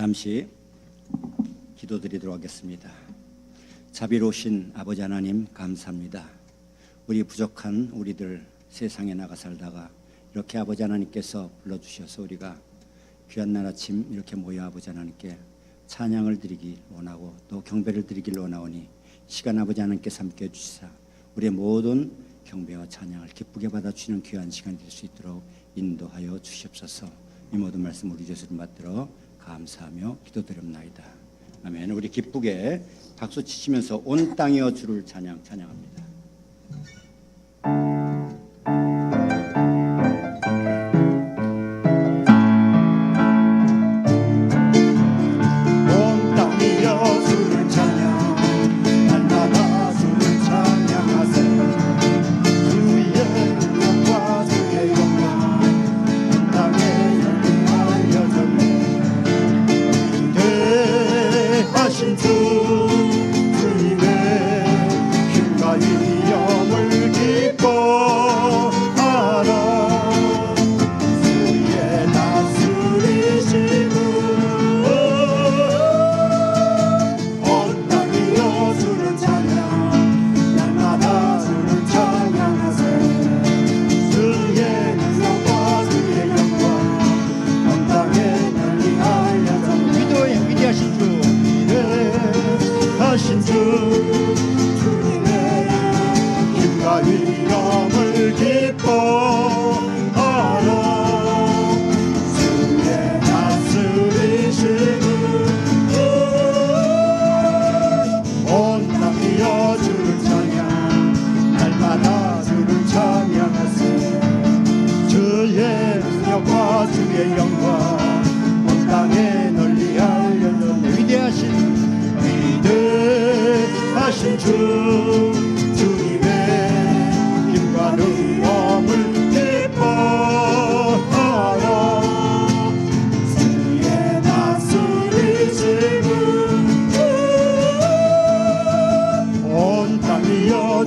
잠시 기도드리도록 하겠습니다. 자비로우신 아버지 하나님 감사합니다. 우리 부족한 우리들 세상에 나가 살다가 이렇게 아버지 하나님께서 불러주셔서 우리가 귀한 날 아침 이렇게 모여 아버지 하나님께 찬양을 드리길 원하고 또 경배를 드리길 원하오니 시간 아버지 하나님께서 함께해 주시사 우리의 모든 경배와 찬양을 기쁘게 받아주시는 귀한 시간이 될 수 있도록 인도하여 주시옵소서. 이 모든 말씀 우리 예수님 받들어 감사하며 기도드립나이다. 아멘. 우리 기쁘게 박수 치시면서 온 땅이여 주를 찬양합니다.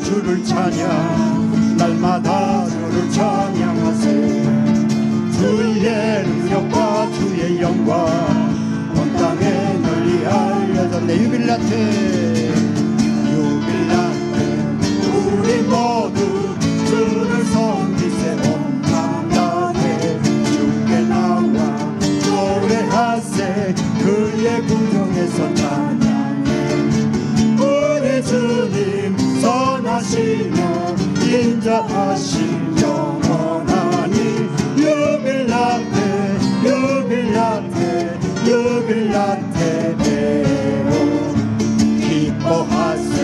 주를 찬양 날마다 주를 찬양하세. 주의 능력과 주의 영광 온 땅에 널리 알려졌네. 유빌라테 우리 모두 주를 섬기세. 온 나라에 주께 나와 노래하세. 그의 궁정에서 찬양해. 우리 주님 선하시며 인자하신 영원하니 유빌라테 유빌라테 유빌라테 베오. 기뻐하세.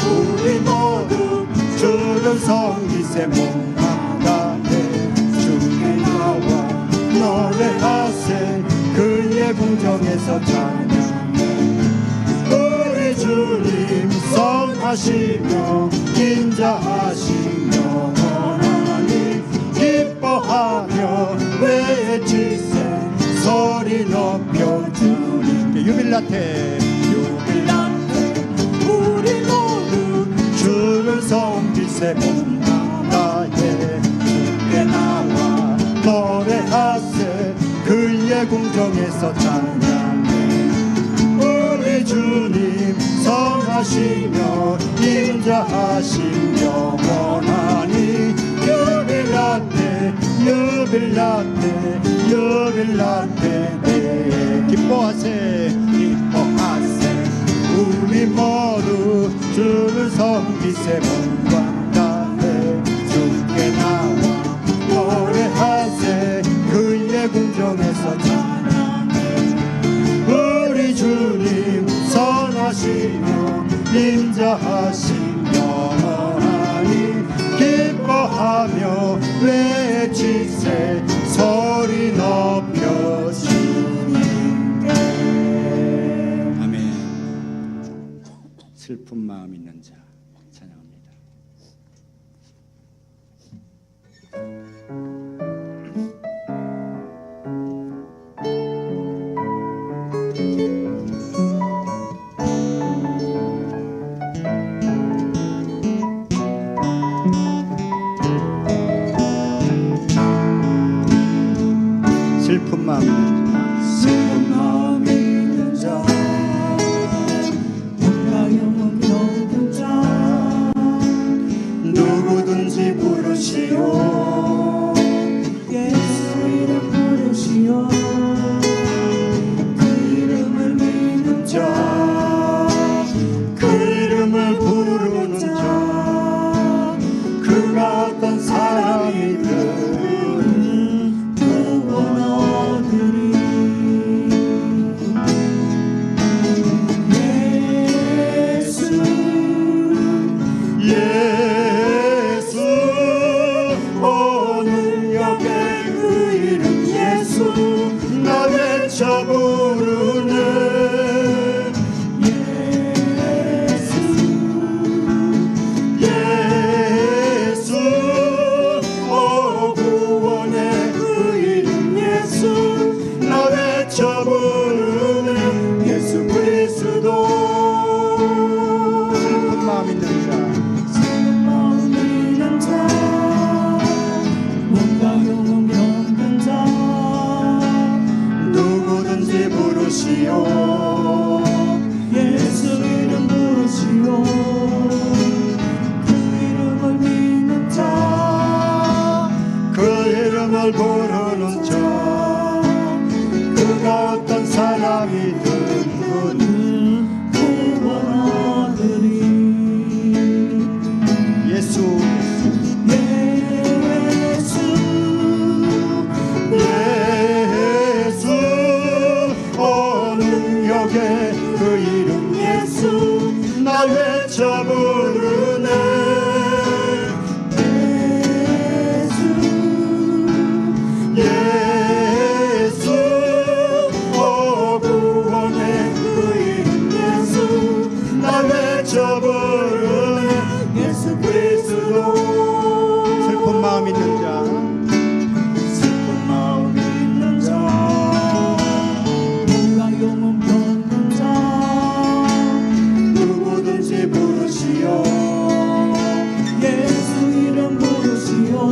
우리 모두 주를 섬기세. 몸마다해 주께 나와 노래하세. 그의 궁정에서 찬양해. 우리 주님 선하시며 인자하신 영원하니 기뻐하며 외치세. 소리 높여 주님께 유빌라테 유빌라테. 우리 모두 주를 섬기세. 몸마다해 주께 나와 노래하세. 그의 궁정에서 찬양해. 우리 주님 선하시며 인자하신 영원하니 유빌라테 유빌라테 유빌라테 네. 기뻐하세 기뻐하세. 우리 모두 주를 섬기세. 몸과 다해 주께 나와 노래하세. 그의 궁정에서 찬양해. 우리 주님 선하시며 인자하신 영원하니 기뻐하며 외치세. 소리 높여 주님께. 아멘. 슬픈 마음 있는 자 찬양합니다. 슬픈 마음 있는 자. 슬픈 마음이 능력의 그 이름 예수 나 외쳐 부르네 예수 오 구원의 그 이름 예수 나 외쳐 부르네 예수 그리스도 슬픈 마음 있는 자 슬픈 마음 있는 자 몸과 영혼 병든 자 누구든지 부르시오 예수 이름 부르시오 그 이름을 믿는 자 그 이름을 부르는 자 그가 어떤 사람이든 그는 구원 얻으리 예수 오 능력의 그 이름 예수 나 외쳐 부르네 예수 오 구원의 그 이름 예수 나 외쳐 부르네 예수 그리스도 슬픈 마음 있는 자 슬픈 마음 있는 자 몸과 영혼 병든 자 누구든지 부르시오 예수 이름 부르시오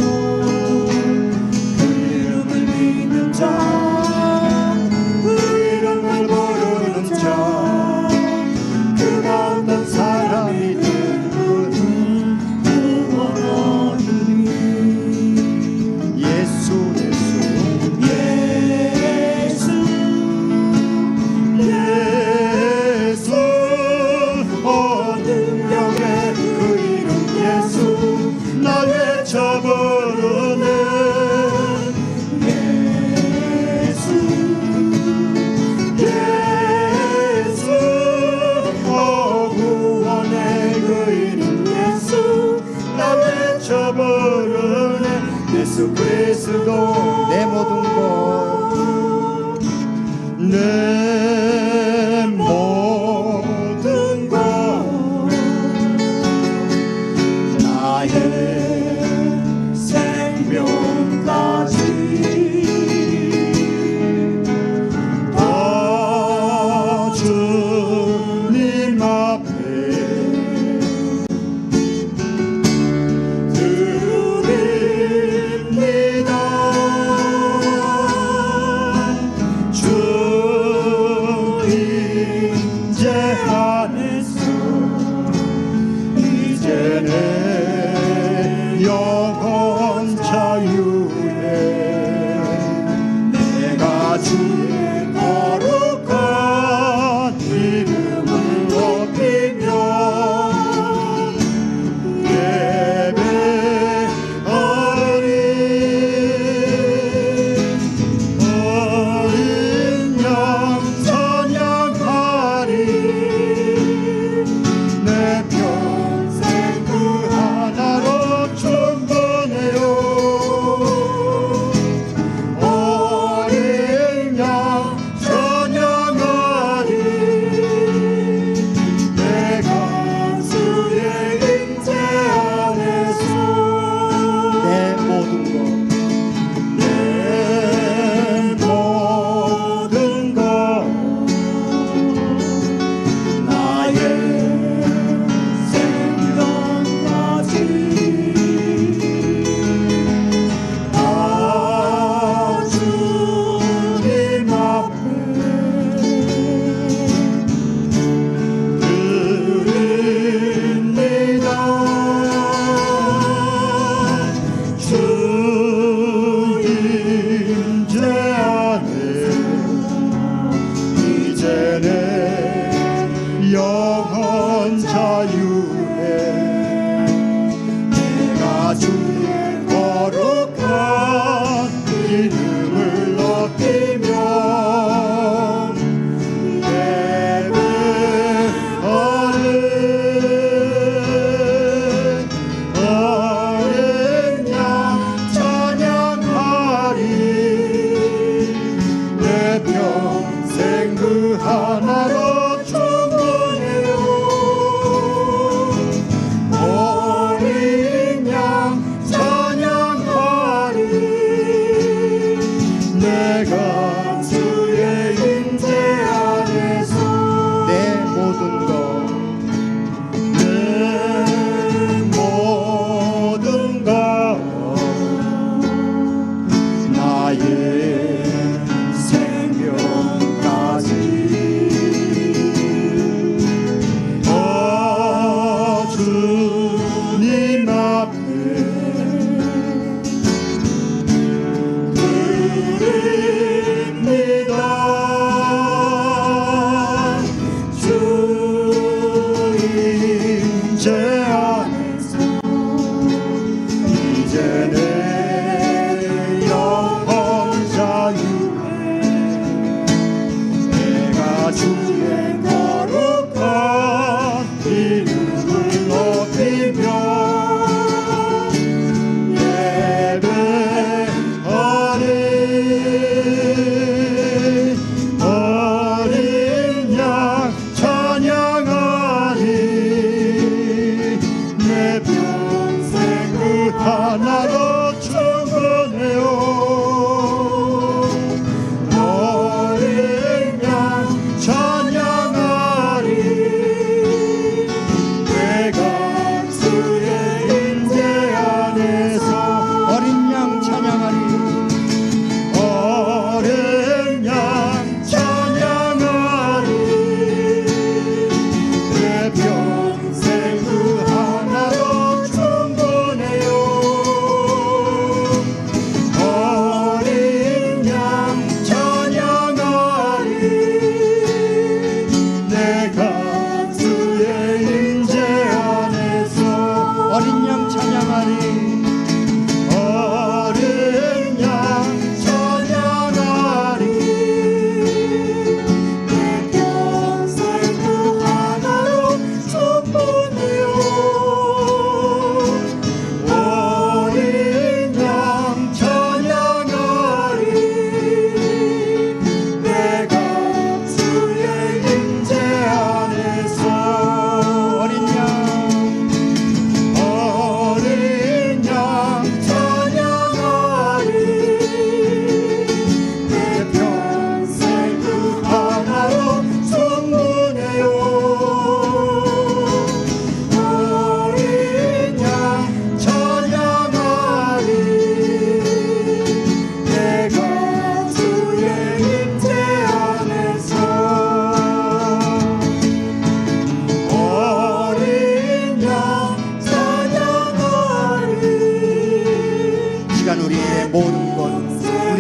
그 이름을 믿는 자그 이름을 부르는 자 그가 어떤 사람이든 그는 구원 얻으리 예수 오 능력의 그 이름 예수 나 외쳐 부르네 예수 오 구원의 그 이름 예수 나 외쳐 부르네 예수 그리스도 내 모든 것내 모든 것 나의 생명까지 다 주님 앞에 드립니다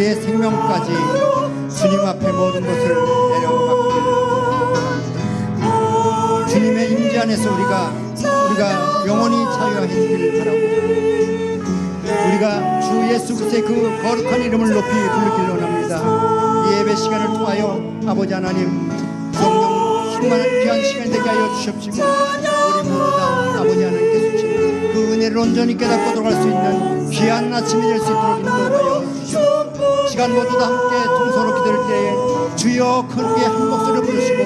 우리의 생명까지 주님 앞에 모든 것을 내려놓기를 주님의 임재 안에서 우리가 영원히 자유하시길 바라고 우리가 주 예수 그리스도의 그 거룩한 이름을 높이 부르길 원합니다. 이 예배 시간을 통하여 아버지 하나님 성령 충만한 귀한 시간이 되게 하여 주시옵시고 우리 모두 다 아버지 하나님께 주신 그 은혜를 온전히 깨닫고 들어갈 수 있는 귀한 아침이 될 수 있도록 인도하여 주시옵소서. 시간 모두 다 함께 통서로 기도할 때에 주여 크게 한 목소리로 부르시고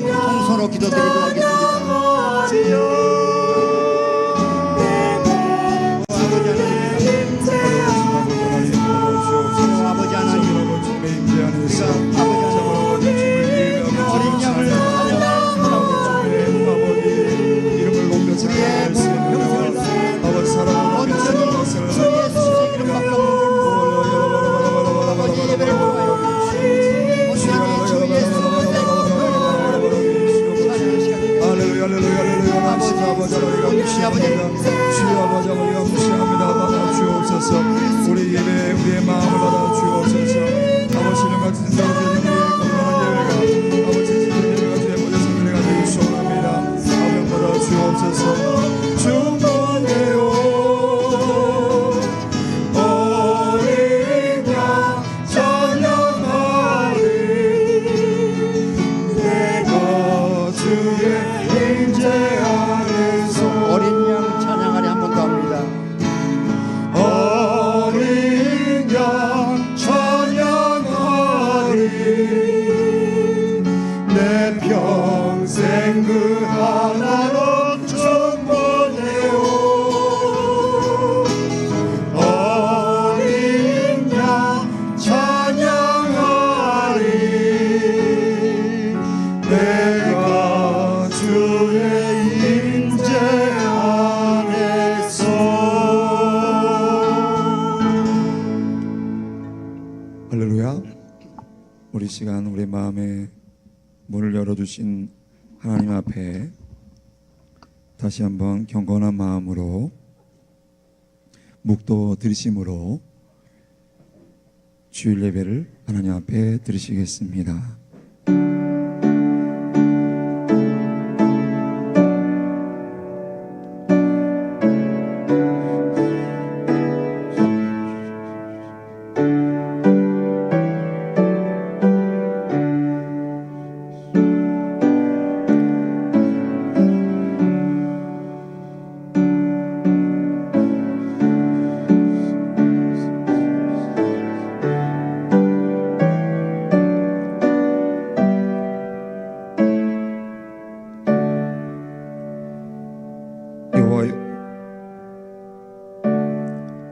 통서로 기도드리도록 하겠습니다. 아버지 하나님 어린 양을 찬양할 이름을 높여 우리의 모든 평생을 다해 온전히 주 예수의 이름밖에 없는 아버지 예배를 통하여 온전히 주 예수의 할렐루야 할렐루야 할렐루야 온전히 아버지 주여 아버지 우리가 무시합니다. 받아 주옵소서. 우리 예배 우리의 마음을 받아 주옵소서. 아버지 이름 같은 자들이 우리의 건강한 예배가 아버지 지금 예배가 주의 모든 성례가 되기 소원합니다. 아멘 받아 주옵소서. 충만해요 어린 양 찬양하리 내가 주의 임재 안에서 어린 양 찬양하리 한 번 더 합니다. 어린 양 찬양하리 내 평생 그 하나로 충분해요 어린 양 찬양하리 내가 주의 임재 안에서 할렐루야. 우리 시간 우리 마음에 문을 열어주신 하나님 앞에 다시 한번 경건한 마음으로 묵도 들으심으로 주일 예배를 하나님 앞에 드리시겠습니다.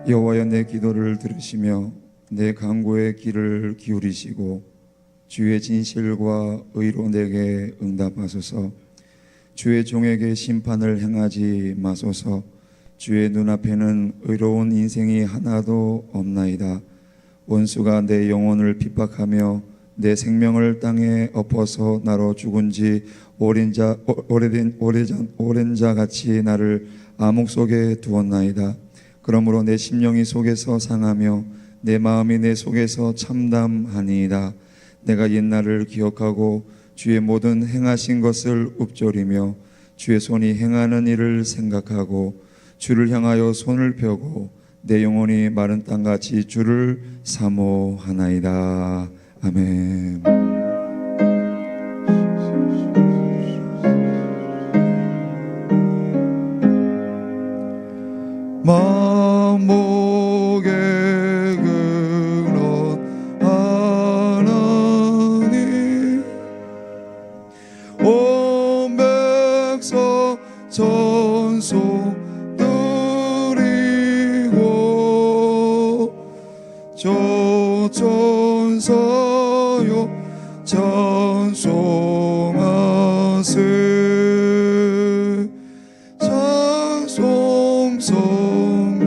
여호와여 내 기도를 들으시며 내 간구의 귀를 기울이시고 주의 진실과 의로 내게 응답하소서. 주의 종에게 심판을 행하지 마소서. 주의 눈앞에는 의로운 인생이 하나도 없나이다. 원수가 내 영혼을 핍박하며 내 생명을 땅에 엎어서 나로 죽은 지 오랜 자 같이 나를 암흑 속에 두었나이다. 그러므로 내 심령이 속에서 상하며 내 마음이 내 속에서 참담하니이다. 내가 옛날을 기억하고 주의 모든 행하신 것을 읊조리며 주의 손이 행하는 일을 생각하고 주를 향하여 손을 펴고 내 영혼이 마른 땅같이 주를 사모하나이다. 아멘. 만목의 근원 하나님 온 백성 전송 드리고 조천사여 찬송하세 찬송 성부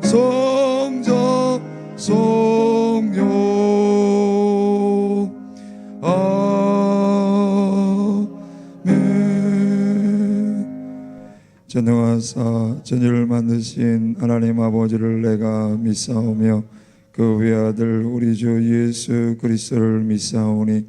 성자 성령 아멘. 전능하사 전지를 만드신 하나님 아버지를 내가 믿사오며 그 외아들 우리 주 예수 그리스도를 믿사오니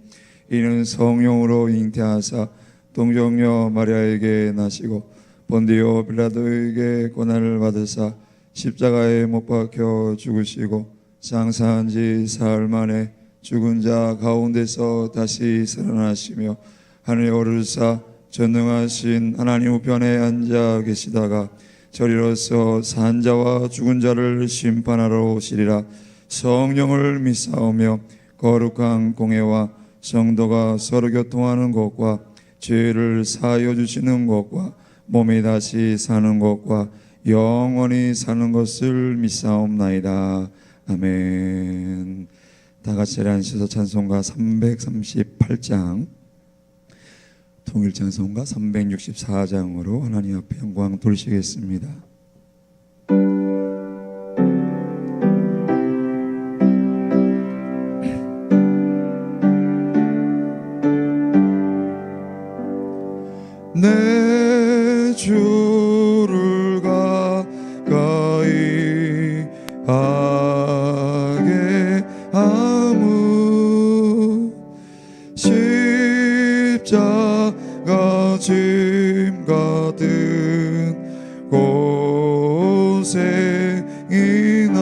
이는 성령으로 잉태하사 동정녀 마리아에게 나시고 본디오 빌라도에게 고난을 받으사 십자가에 못 박혀 죽으시고 장사한 지 사흘 만에 죽은 자 가운데서 다시 살아나시며 하늘에 오르사 전능하신 하나님 우편에 앉아 계시다가 저리로서 산 자와 죽은 자를 심판하러 오시리라. 성령을 믿사오며 거룩한 공회와 성도가 서로 교통하는 것과 죄를 사하여 주시는 것과 몸이 다시 사는 것과 영원히 사는 것을 믿사옵나이다. 아멘. 다 같이 앉으셔서 찬송가 338장 통일 찬송가 364장으로 하나님 앞에 영광 돌리시겠습니다. 내 주를 가까이 하게 하무 십자가 짐 가득 고생이나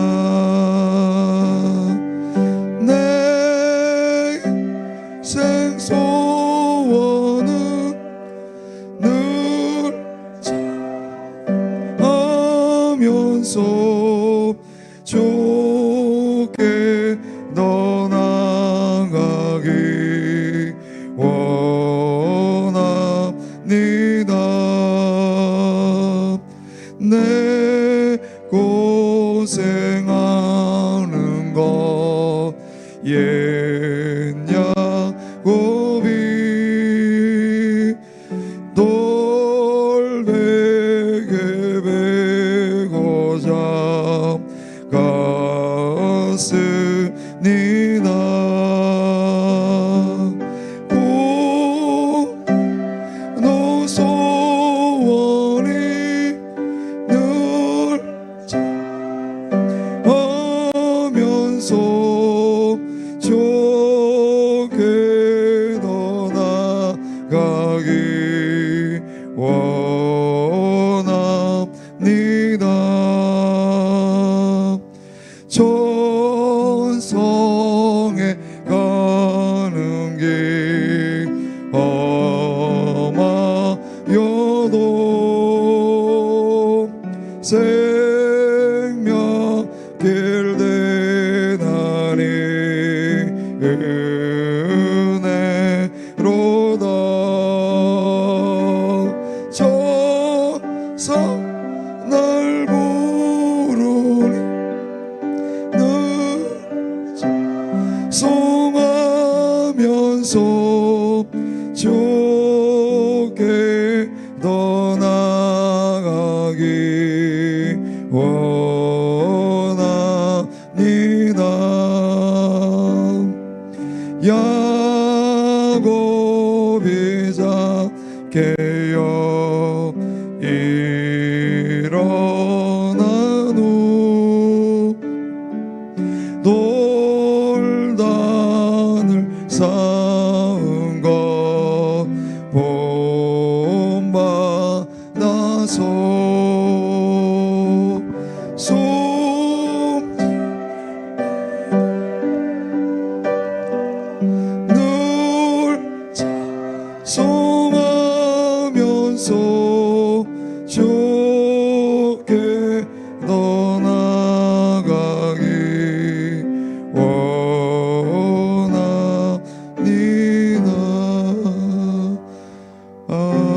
내 생소원은 늘 하면서 좋게 떠나가기 원합니다. 내 고생하는 것 옛 야곱이 돌베개 베고자 갔으니나 고노 소원이 늘 하면서 좋게 떠나가기 원합니다. 천성에 가는 길 험하여도 생명길 대나니 은혜로다. 천성 날 부르니 늘 송하면서 좋게 떠나가기 원합니다. 야곱이 작게여 일어난 후 돌단을 쌓은 것 본받아서 늘 송하면서 좋게 떠나가기 원합니다. 아멘.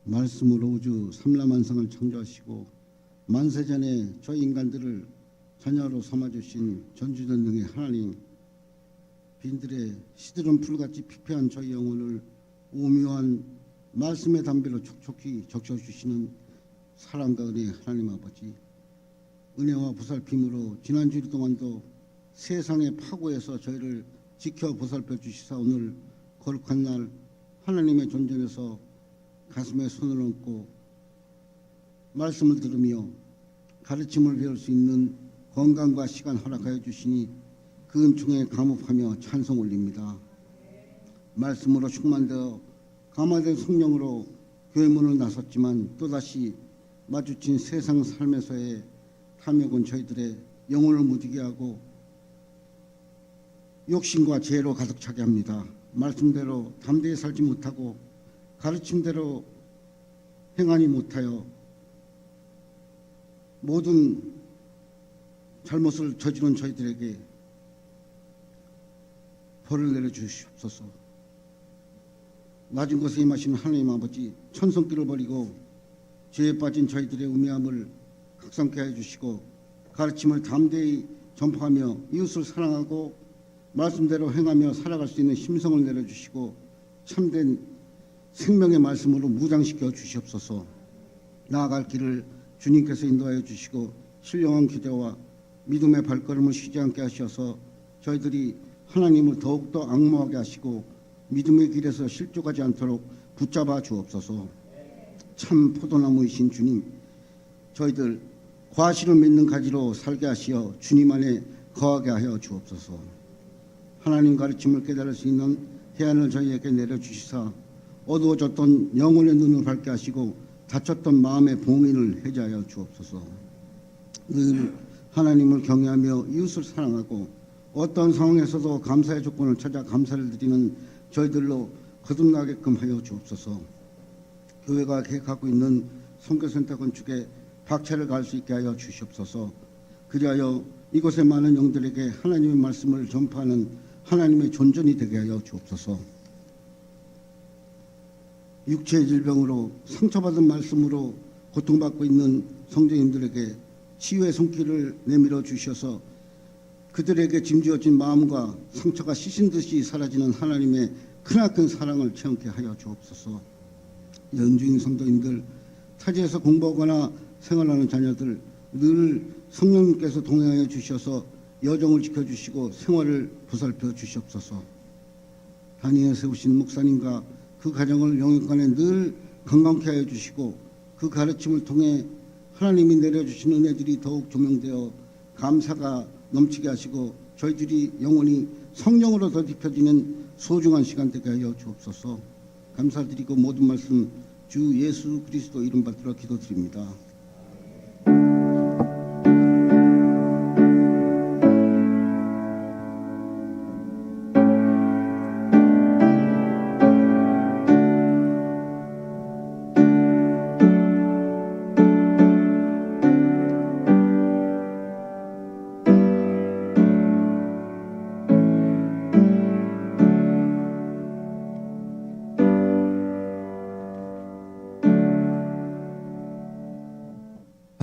말씀으로 우주 삼라만상을 창조하시고 만세전에 저 인간들을 자녀로 삼아주신 전지전능의 하나님, 빈들의 시드름 풀같이 피폐한 저희 영혼을 오묘한 말씀의 담배로 촉촉히 적셔주시는 사랑과 은혜의 하나님 아버지, 은혜와 보살핌으로 지난 주일 동안도 세상의 파고에서 저희를 지켜 보살펴 주시사 오늘 거룩한 날 하나님의 존전에서 가슴에 손을 얹고 말씀을 들으며 가르침을 배울 수 있는 건강과 시간 허락하여 주시니 그 은총에 감업하며 찬송 올립니다. 말씀으로 충만되어 감화된 성령으로 교회 문을 나섰지만 또다시 마주친 세상 삶에서의 탐욕은 저희들의 영혼을 무디게 하고 욕심과 죄로 가득 차게 합니다. 말씀대로 담대히 살지 못하고 가르침대로 행하지 못하여 모든 잘못을 저지른 저희들에게 벌을 내려주시옵소서. 낮은 곳에 임하시는 하나님 아버지, 천성길을 버리고 죄에 빠진 저희들의 우매함을 각성케 해주시고 가르침을 담대히 전파하며 이웃을 사랑하고 말씀대로 행하며 살아갈 수 있는 심성을 내려주시고 참된 생명의 말씀으로 무장시켜 주시옵소서. 나아갈 길을 주님께서 인도하여 주시고 신령한 기대와 믿음의 발걸음을 쉬지 않게 하셔서 저희들이 하나님을 더욱더 앙모하게 하시고 믿음의 길에서 실족하지 않도록 붙잡아 주옵소서. 참 포도나무이신 주님, 저희들 과실을 맺는 가지로 살게 하시어 주님 안에 거하게 하여 주옵소서. 하나님 가르침을 깨달을 수 있는 해안을 저희에게 내려주시사 어두워졌던 영혼의 눈을 밝게 하시고 다쳤던 마음의 봉인을 해제하여 주옵소서. 늘 하나님을 경외하며 이웃을 사랑하고 어떤 상황에서도 감사의 조건을 찾아 감사를 드리는 저희들로 거듭나게끔 하여 주옵소서. 교회가 계획하고 있는 선교센터 건축에 박차를 가할 수 있게 하여 주시옵소서. 그리하여 이곳의 많은 영들에게 하나님의 말씀을 전파하는 하나님의 존전이 되게 하여 주옵소서. 육체의 질병으로 상처받은 말씀으로 고통받고 있는 성도님들에게 치유의 손길을 내밀어 주셔서 그들에게 짐지어진 마음과 상처가 씻은 듯이 사라지는 하나님의 크나큰 사랑을 체험케 하여 주옵소서. 연중인 성도님들, 타지에서 공부하거나 생활하는 자녀들 늘 성령님께서 동행하여 주셔서 여정을 지켜주시고 생활을 보살펴 주시옵소서. 단위에 세우신 목사님과 그 가정을 영육간에 늘 건강케 하여 주시고 그 가르침을 통해 하나님이 내려주시는 은혜들이 더욱 조명되어 감사가 넘치게 하시고 저희들이 영원히 성령으로 더딥혀지는 소중한 시간 되게 하여 주옵소서. 감사드리고 모든 말씀 주 예수 그리스도 이름 받들어 기도드립니다.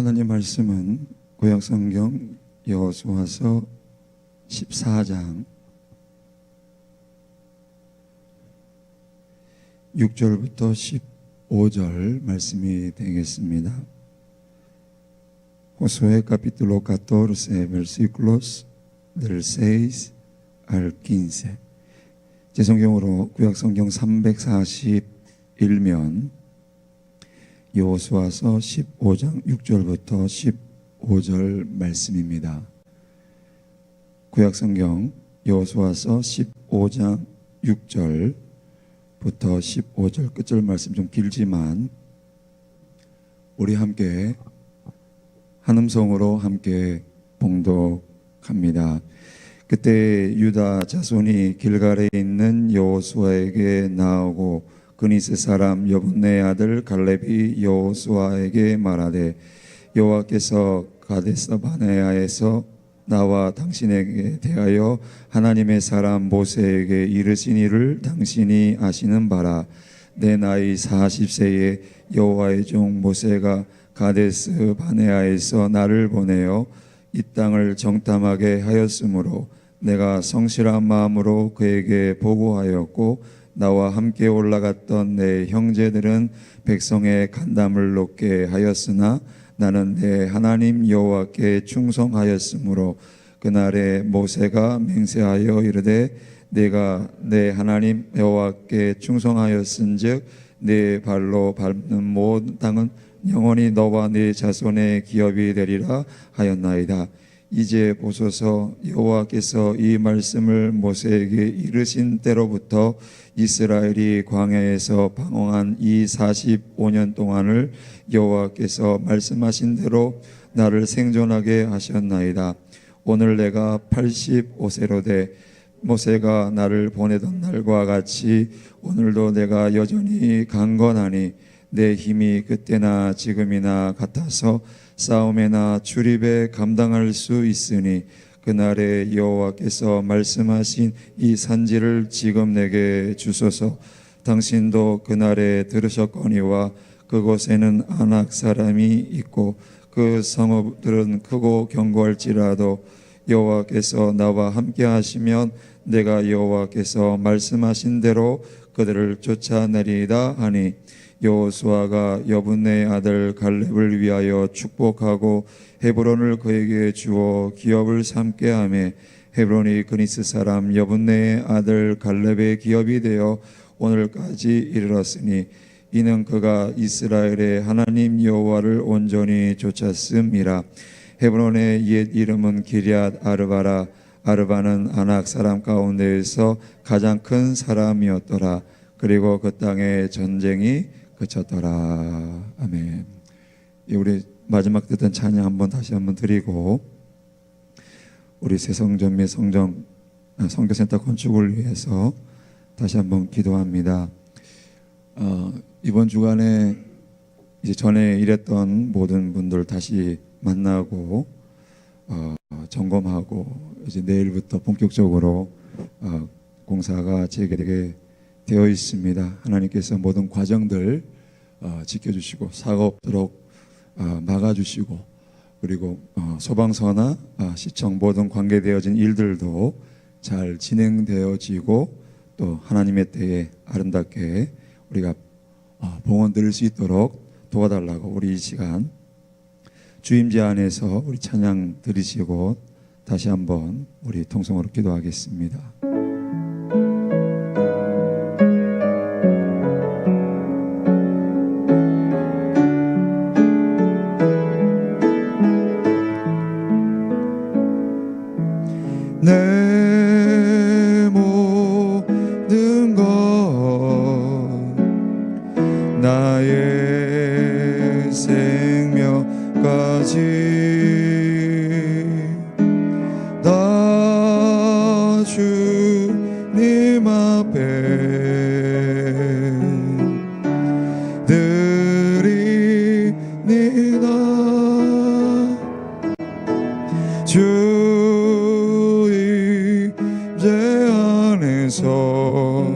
하나님 말씀은 구약성경 여호수아서 14장 6절부터 15절 말씀이 되겠습니다. Josué capítulo 14 versículos del 6 al 15. 제 성경으로 구약성경 341면 여호수아서 15장 6절부터 15절 말씀입니다. 구약성경 여호수아서 15장 6절부터 15절 끝절 말씀 좀 길지만 우리 함께 한음성으로 함께 봉독합니다. 그때 유다 자손이 길갈에 있는 여호수아에게 나오고 그니스 사람 여분네 아들 갈렙이 여호수아에게 말하되 여호와께서 가데스 바네아에서 나와 당신에게 대하여 하나님의 사람 모세에게 이르신 일을 당신이 아시는 바라. 내 나이 40세에 여호와의 종 모세가 가데스 바네아에서 나를 보내어 이 땅을 정탐하게 하였으므로 내가 성실한 마음으로 그에게 보고하였고 나와 함께 올라갔던 내 형제들은 백성의 간담을 높게 하였으나 나는 내 하나님 여호와께 충성하였으므로 그날에 모세가 맹세하여 이르되 내가 내 하나님 여호와께 충성하였은즉 내 발로 밟는 모든 땅은 영원히 너와 네 자손의 기업이 되리라 하였나이다. 이제 보소서, 여호와께서 이 말씀을 모세에게 이르신 때로부터 이스라엘이 광야에서 방황한 이 45년 동안을 여호와께서 말씀하신 대로 나를 생존하게 하셨나이다. 오늘 내가 85세로 돼 모세가 나를 보내던 날과 같이 오늘도 내가 여전히 강건하니 내 힘이 그때나 지금이나 같아서 싸움에나 출입에 감당할 수 있으니 그날에 여호와께서 말씀하신 이 산지를 지금 내게 주소서. 당신도 그날에 들으셨거니와 그곳에는 아낙 사람이 있고 그 성읍들은 크고 견고할지라도 여호와께서 나와 함께 하시면 내가 여호와께서 말씀하신 대로 그들을 쫓아내리이다 하니 여호수아가 여분네 아들 갈렙을 위하여 축복하고 헤브론을 그에게 주어 기업을 삼게 하며 헤브론이 그니스 사람 여분네의 아들 갈렙의 기업이 되어 오늘까지 이르렀으니 이는 그가 이스라엘의 하나님 여호와를 온전히 쫓았음이라. 헤브론의 옛 이름은 기럇 아르바라. 아르바는 아낙 사람 가운데에서 가장 큰 사람이었더라. 그리고 그 땅에 전쟁이 그쳤더라. 아멘. 우리 마지막 듣던 찬양 다시 한번 드리고 우리 새성전 및 성교센터 건축을 위해서 다시 한번 기도합니다. 이번 주간에 이제 전에 일했던 모든 분들 다시 만나고 점검하고 이제 내일부터 본격적으로 공사가 재개되게 되어 있습니다. 하나님께서 모든 과정들 지켜주시고 사고 없도록 막아주시고 그리고 소방서나 시청 모든 관계되어진 일들도 잘 진행되어지고 또 하나님의 때에 아름답게 우리가 봉헌 드릴 수 있도록 도와달라고 우리 이 시간 주임제 안에서 우리 찬양 드리시고 다시 한번 우리 통성으로 기도하겠습니다. 내 모든 것 나의 생명까지 다 주님 앞에 드리니다. 주의 임재 안에서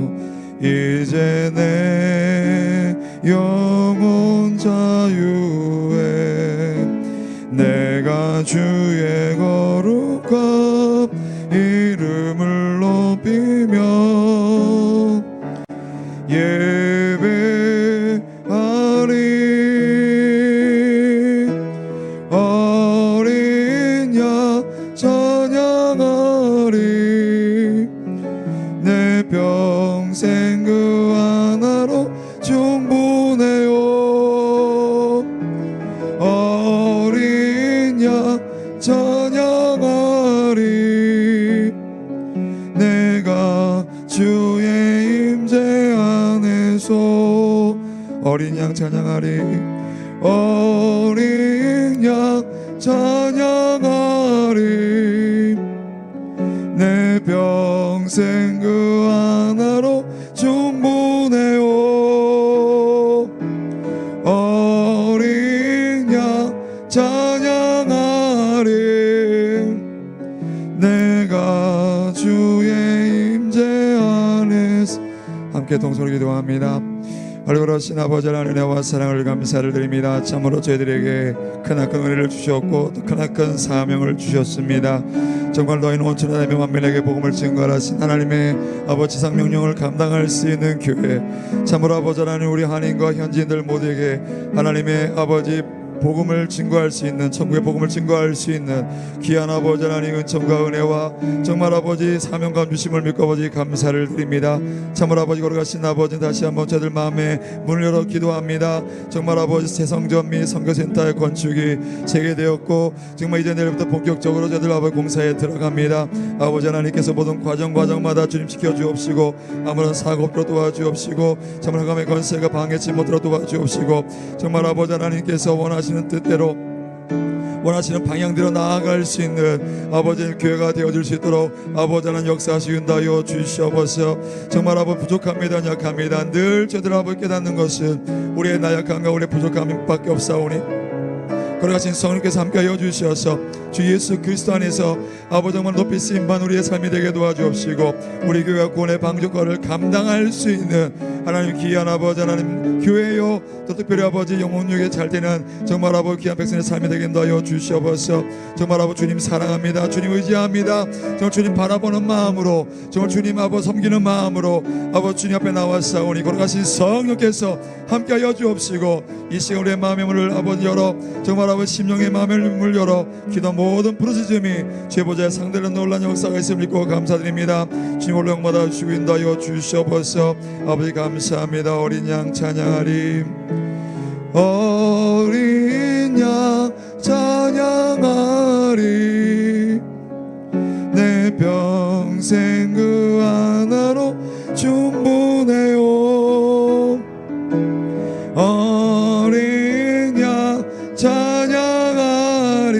이제 내 영혼 자유에 내가 주의 거룩한 이름을 높이며 예배하리. 어린 양 찬양하리. 내 평생 그 하나로 충분해요. 어린 양 찬양하리. 내가 주의 임재 안에서 어린 양 찬양하리. 어린 양 찬양하리. 내 평생 그 하나로 충분해요. 어린 양 찬양하리. 내가 주의 임재 안에서 함께 동서로 기도합니다. 얼굴하신 아버지 하나님의 은혜와 사랑을 감사를 드립니다. 참으로 저희들에게 크나큰 은혜를 주셨고 또 크나큰 사명을 주셨습니다. 정말 너희는 온천하며 만민에게 복음을 증거하신 하나님의 아버지 상명령을 감당할 수 있는 교회, 참으로 아버지 하나님 우리 한인과 현지인들 모두에게 하나님의 아버지 복음을 증거할 수 있는, 천국의 복음을 증거할 수 있는 귀한 아버지 하나님 은총과 은혜와 정말 아버지 사명감 주심을 믿고 아버지 감사를 드립니다. 참으로 아버지 걸어가신 아버지 다시 한번 저들 마음에 문을 열어 기도합니다. 정말 아버지 새성전 및 선교센터의 건축이 재개되었고 정말 이제 내일부터 본격적으로 저들 아버지 공사에 들어갑니다. 아버지 하나님께서 모든 과정마다 주님 지켜주옵시고 아무런 사고 없도록 도와주옵시고 정말 흑암의 권세가 방해치 못하도록 도와주옵시고 정말 아버지 하나님께서 원하시는 뜻대로 원하시는 방향대로 나아갈 수 있는 아버지의 교회가 되어줄 수 있도록 아버지 하나님 역사하시는다여 주시옵소서. 정말 아버지 부족합니다. 약합니다. 늘 저들 아버지 깨닫는 것은 우리의 나약함과 우리의 부족함밖에 없사오니 걸어가신 성령께서 함께하여 주셔서 주 예수 그리스도 안에서 아버지 정말 높이 쓰임받은 우리의 삶이 되게 도와주옵시고 우리 교회가 구원의 방주권을 감당할 수 있는 하나님 귀한 아버지 하나님 교회요 또 특별히 아버지 영혼육에 잘 되는 정말 아버지 귀한 백성의 삶이 되게 하여 주시옵소서. 정말 아버지 주님 사랑합니다. 주님 의지합니다. 정말 주님 바라보는 마음으로 정말 주님 아버지 섬기는 마음으로 아버지 주님 앞에 나와싸우니 걸어가신 성령께서 함께하여 주옵시고 이 시간 우리의 마음의 문을 아버지 열어 정말 아버지 심령의 마음의 문을 열어 기도 모든 부르짖음이 죄보좌의 상대는 놀란 역사가 있음을 믿고 감사드립니다. 주님 홀로 영받아 주시고 인도하여 주시옵소서. 아버지 감사합니다. 어린 양 찬양하리 어린 양 찬양하리 내 평생 그 하나로 충분해요. 어린 양 찬양하리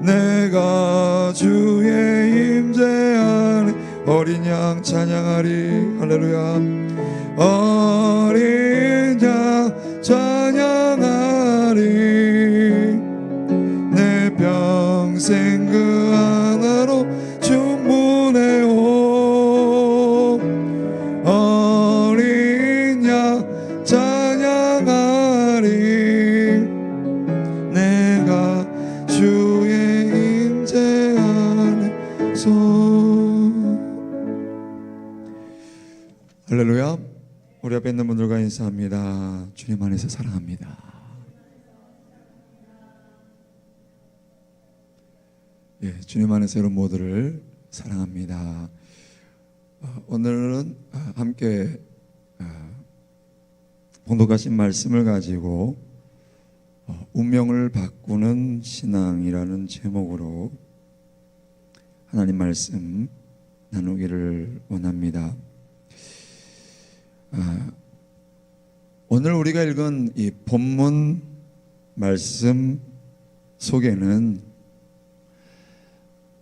내가 주의 임재 안에 어린 양 찬양하리 할렐루야. 어린 양 찬양하리 내 평생 그 하나로 충분해요. 어린 양 찬양하리 내가 주의 임재 안에서 할렐루야. 우리 앞에 있는 분들과 인사합니다. 주님 안에서 사랑합니다. 예, 주님 안에서 여러분 모두를 사랑합니다. 오늘은 함께 봉독하신 말씀을 가지고 운명을 바꾸는 신앙이라는 제목으로 하나님 말씀 나누기를 원합니다. 오늘 우리가 읽은 이 본문 말씀 속에는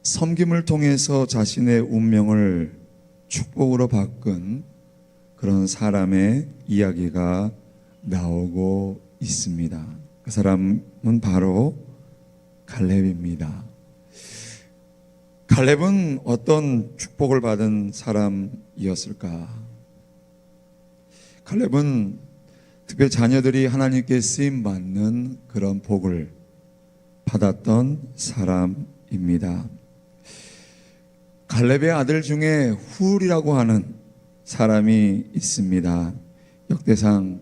섬김을 통해서 자신의 운명을 축복으로 바꾼 그런 사람의 이야기가 나오고 있습니다. 그 사람은 바로 갈렙입니다. 갈렙은 어떤 축복을 받은 사람이었을까? 갈렙은 특별히 자녀들이 하나님께 쓰임받는 그런 복을 받았던 사람입니다. 갈렙의 아들 중에 훌이라고 하는 사람이 있습니다. 역대상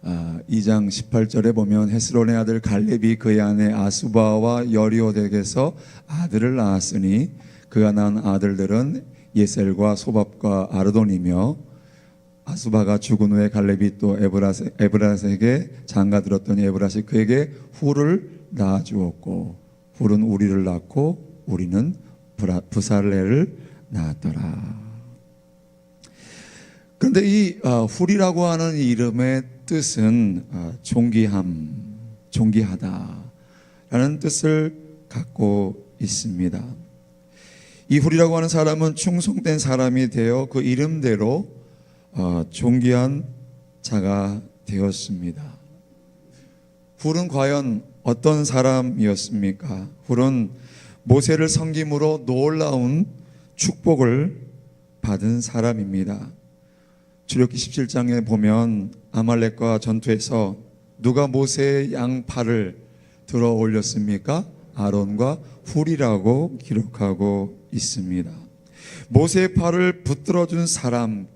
2장 18절에 보면 헤스론의 아들 갈렙이 그의 아내 아수바와 여리오덱에서 아들을 낳았으니 그가 낳은 아들들은 예셀과 소밥과 아르돈이며 아수바가 죽은 후에 갈렙이 또 에브라스에게 장가들었더니 에브라스이 그에게 훌을 낳아주었고 훌은 우리를 낳고 우리는 부살레를 낳았더라. 그런데 이 훌이라고 하는 이름의 뜻은 존귀하다라는 뜻을 갖고 있습니다. 이 훌이라고 하는 사람은 충성된 사람이 되어 그 이름대로 존귀한 자가 되었습니다. 훌은 과연 어떤 사람이었습니까? 훌은 모세를 섬김으로 놀라운 축복을 받은 사람입니다. 출애굽기 17장에 보면 아말렉과 전투에서 누가 모세의 양팔을 들어 올렸습니까? 아론과 훌이라고 기록하고 있습니다. 모세의 팔을 붙들어준 사람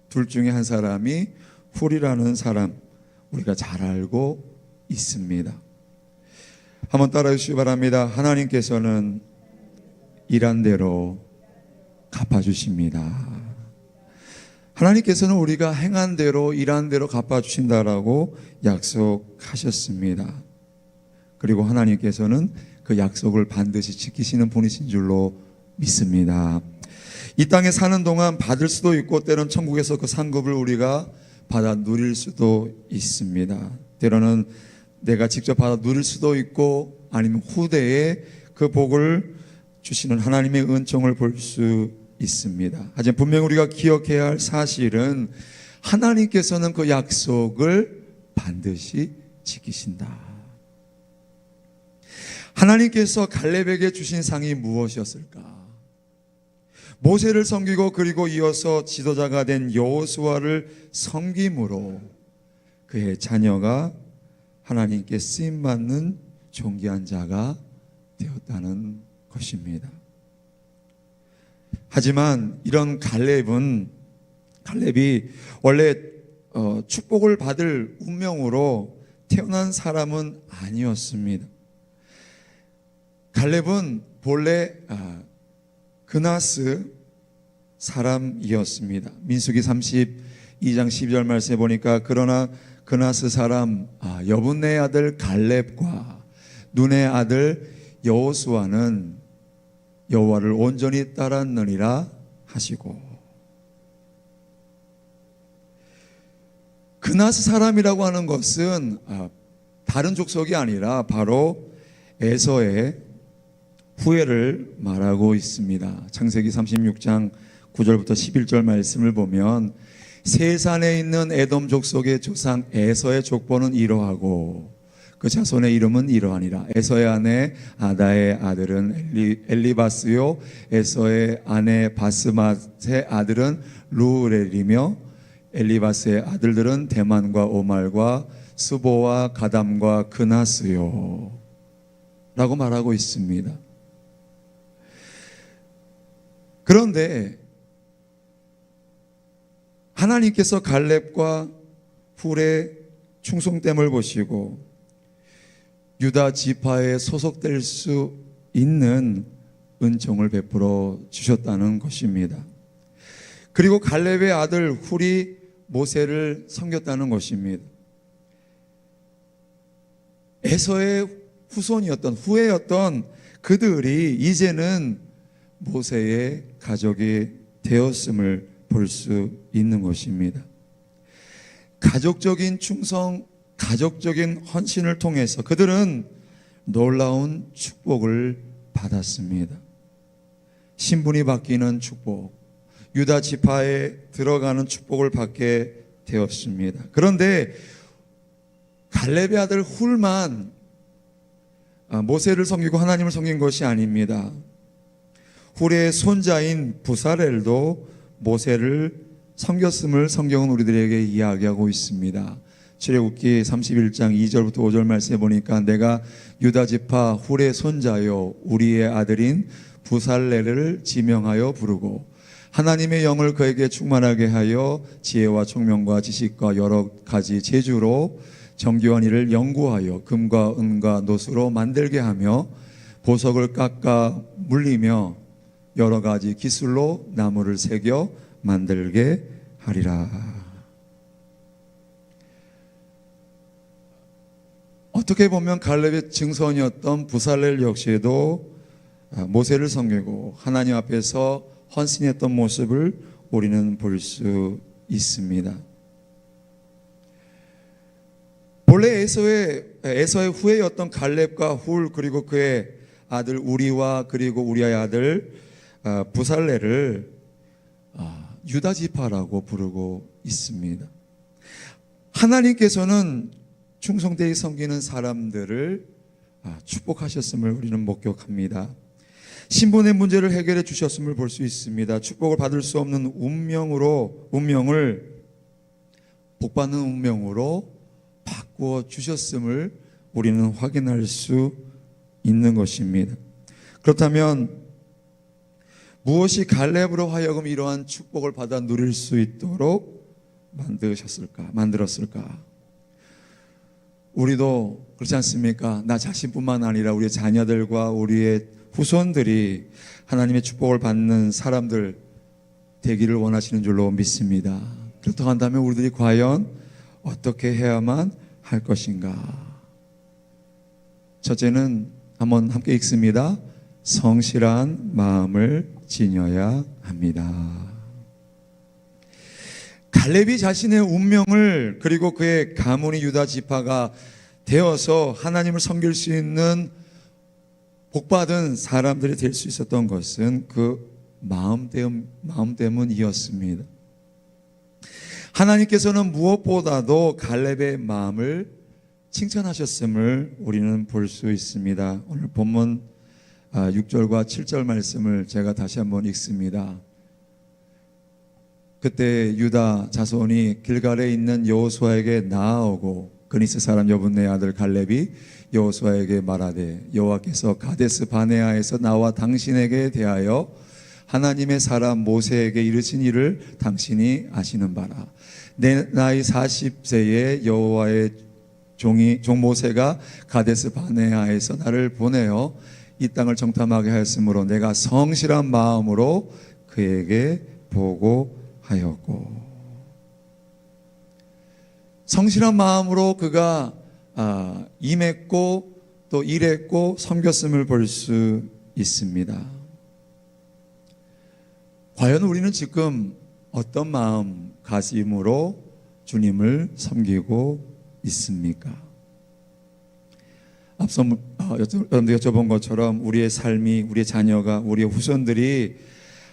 둘 중에 한 사람이 훌이라는 사람, 우리가 잘 알고 있습니다. 한번 따라해 주시기 바랍니다. 하나님께서는 일한 대로 갚아주십니다. 하나님께서는 우리가 행한 대로 일한 대로 갚아주신다라고 약속하셨습니다. 그리고 하나님께서는 그 약속을 반드시 지키시는 분이신 줄로 믿습니다. 이 땅에 사는 동안 받을 수도 있고 때로는 천국에서 그 상급을 우리가 받아 누릴 수도 있습니다. 때로는 내가 직접 받아 누릴 수도 있고 아니면 후대에 그 복을 주시는 하나님의 은총을 볼 수 있습니다. 하지만 분명히 우리가 기억해야 할 사실은 하나님께서는 그 약속을 반드시 지키신다. 하나님께서 갈렙에게 주신 상이 무엇이었을까? 모세를 섬기고 그리고 이어서 지도자가 된 여호수아를 섬김으로 그의 자녀가 하나님께 쓰임받는 존귀한 자가 되었다는 것입니다. 하지만 이런 갈렙이 원래 축복을 받을 운명으로 태어난 사람은 아니었습니다. 갈렙은 본래 그나스 사람이었습니다. 민수기 32장 12절 말씀에 보니까 그러나 그나스 사람 여분네의 아들 갈렙과 눈의 아들 여호수아는 여호와를 온전히 따랐느니라 하시고, 그나스 사람이라고 하는 것은 다른 족속이 아니라 바로 에서의 후예를 말하고 있습니다. 창세기 36장 9절부터 11절 말씀을 보면 세산에 있는 에돔 족속의 조상 에서의 족보는 이러하고 그 자손의 이름은 이러하니라. 에서의 아내 아다의 아들은 엘리바스요, 에서의 아내 바스맛의 아들은 루렐이며 엘리바스의 아들들은 대만과 오말과 스보와 가담과 그나스요 라고 말하고 있습니다. 그런데 하나님께서 갈렙과 훌의 충성됨을 보시고 유다 지파에 소속될 수 있는 은총을 베풀어 주셨다는 것입니다. 그리고 갈렙의 아들 훌이 모세를 섬겼다는 것입니다. 에서의 후예였던 그들이 이제는 모세의 가족이 되었음을 볼 수 있는 것입니다. 가족적인 충성, 가족적인 헌신을 통해서 그들은 놀라운 축복을 받았습니다. 신분이 바뀌는 축복, 유다 지파에 들어가는 축복을 받게 되었습니다. 그런데 갈렙의 아들 훌만 모세를 섬기고 하나님을 섬긴 것이 아닙니다. 훌의 손자인 부살엘도 모세를 섬겼음을 성경은 우리들에게 이야기하고 있습니다. 출애굽기 31장 2절부터 5절 말씀에 보니까 내가 유다 지파 훌의 손자요 우리의 아들인 부살렐을 지명하여 부르고 하나님의 영을 그에게 충만하게 하여 지혜와 총명과 지식과 여러 가지 재주로 정교한 일을 연구하여 금과 은과 노수로 만들게 하며 보석을 깎아 물리며 여러 가지 기술로 나무를 새겨 만들게 하리라. 어떻게 보면 갈렙의 증손이었던 부살렐 역시도 모세를 섬기고 하나님 앞에서 헌신했던 모습을 우리는 볼 수 있습니다. 본래 에서의 후예였던 갈렙과 훌 그리고 그의 아들 우리와 그리고 우리의 아들 부살렐을 유다 지파라고 부르고 있습니다. 하나님께서는 충성되이 섬기는 사람들을 축복하셨음을 우리는 목격합니다. 신분의 문제를 해결해 주셨음을 볼 수 있습니다. 축복을 받을 수 없는 운명을 복받는 운명으로 바꾸어 주셨음을 우리는 확인할 수 있는 것입니다. 그렇다면 무엇이 갈렙으로 하여금 이러한 축복을 받아 누릴 수 있도록 만들었을까? 우리도 그렇지 않습니까? 나 자신뿐만 아니라 우리의 자녀들과 우리의 후손들이 하나님의 축복을 받는 사람들 되기를 원하시는 줄로 믿습니다. 그렇다고 한다면 우리들이 과연 어떻게 해야만 할 것인가? 첫째는 한번 함께 읽습니다. 성실한 마음을 지녀야 합니다. 갈렙이 자신의 운명을 그리고 그의 가문이 유다 지파가 되어서 하나님을 섬길 수 있는 복받은 사람들이 될 수 있었던 것은 그 마음 때문이었습니다. 하나님께서는 무엇보다도 갈렙의 마음을 칭찬하셨음을 우리는 볼 수 있습니다. 오늘 본문 6절과 7절 말씀을 제가 다시 한번 읽습니다. 그때 유다 자손이 길갈에 있는 여호수아에게 나아오고 그니스 사람 여분네 아들 갈렙이 여호수아에게 말하되 여호와께서 가데스 바네아에서 나와 당신에게 대하여 하나님의 사람 모세에게 이르신 일을 당신이 아시는 바라. 내 나이 40세에 여호와의 종 모세가 가데스 바네아에서 나를 보내어 이 땅을 정탐하게 하였으므로 내가 성실한 마음으로 그에게 보고하였고, 성실한 마음으로 그가 임했고 또 일했고 섬겼음을 볼 수 있습니다. 과연 우리는 지금 어떤 마음가짐으로 주님을 섬기고 있습니까? 앞서 여러분들 여쭤본 것처럼 우리의 삶이, 우리의 자녀가, 우리의 후손들이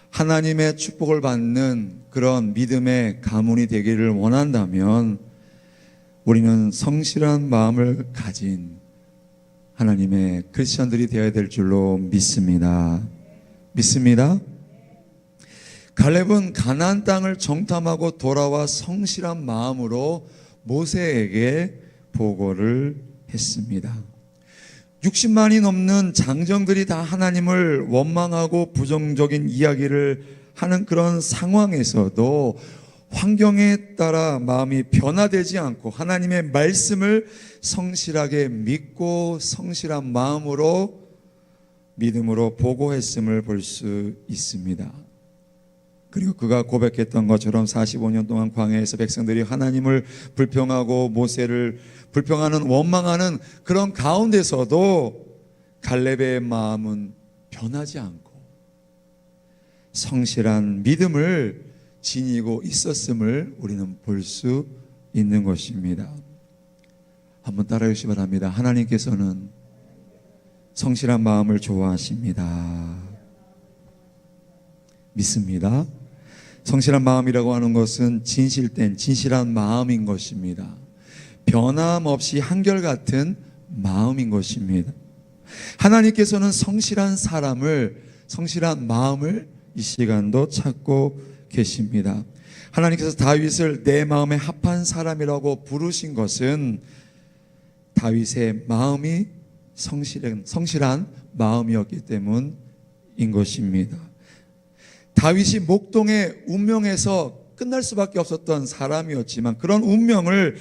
하나님의 축복을 받는 그런 믿음의 가문이 되기를 원한다면 우리는 성실한 마음을 가진 하나님의 크리스천들이 되어야 될 줄로 믿습니다. 믿습니다. 갈렙은 가나안 땅을 정탐하고 돌아와 성실한 마음으로 모세에게 보고를 했습니다. 60만이 넘는 장정들이 다 하나님을 원망하고 부정적인 이야기를 하는 그런 상황에서도 환경에 따라 마음이 변화되지 않고 하나님의 말씀을 성실하게 믿고 성실한 마음으로 믿음으로 보고했음을 볼 수 있습니다. 그리고 그가 고백했던 것처럼 45년 동안 광야에서 백성들이 하나님을 불평하고 모세를 불평하는, 원망하는 그런 가운데서도 갈렙의 마음은 변하지 않고 성실한 믿음을 지니고 있었음을 우리는 볼 수 있는 것입니다. 한번 따라해 주시기 바랍니다. 하나님께서는 성실한 마음을 좋아하십니다. 믿습니다. 성실한 마음이라고 하는 것은 진실된 진실한 마음인 것입니다. 변함없이 한결같은 마음인 것입니다. 하나님께서는 성실한 사람을, 성실한 마음을 이 시간도 찾고 계십니다. 하나님께서 다윗을 내 마음에 합한 사람이라고 부르신 것은 다윗의 마음이 성실한 마음이었기 때문인 것입니다. 다윗이 목동의 운명에서 끝날 수밖에 없었던 사람이었지만 그런 운명을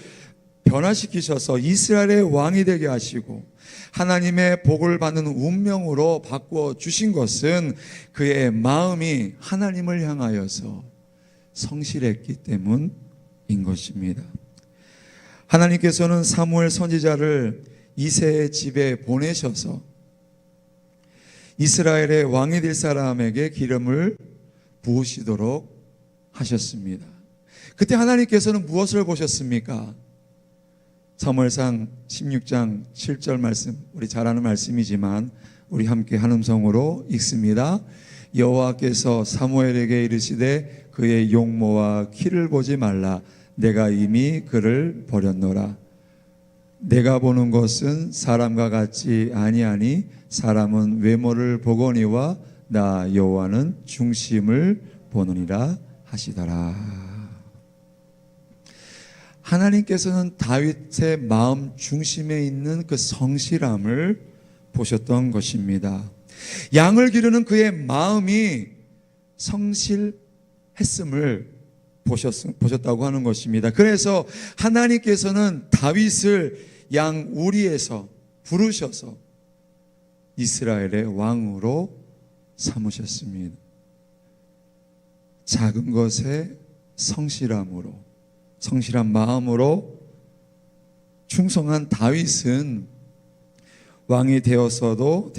변화시키셔서 이스라엘의 왕이 되게 하시고 하나님의 복을 받는 운명으로 바꾸어 주신 것은 그의 마음이 하나님을 향하여서 성실했기 때문인 것입니다. 하나님께서는 사무엘 선지자를 이새의 집에 보내셔서 이스라엘의 왕이 될 사람에게 기름을 부으시도록 하셨습니다. 그때 하나님께서는 무엇을 보셨습니까? 사무엘상 16장 7절 말씀, 우리 잘 아는 말씀이지만 우리 함께 한 음성으로 읽습니다. 여호와께서 사무엘에게 이르시되 그의 용모와 키를 보지 말라. 내가 이미 그를 버렸노라. 내가 보는 것은 사람과 같지 아니하니 사람은 외모를 보거니와 나 여호와는 중심을 보느니라 하시더라. 하나님께서는 다윗의 마음 중심에 있는 그 성실함을 보셨던 것입니다. 양을 기르는 그의 마음이 성실했음을 보셨다고 하는 것입니다. 그래서 하나님께서는 다윗을 양 우리에서 부르셔서 이스라엘의 왕으로 삼으셨습니다. 작은 것에 성실함으로, 성실한 마음으로 충성한 다윗은 왕이 되어서도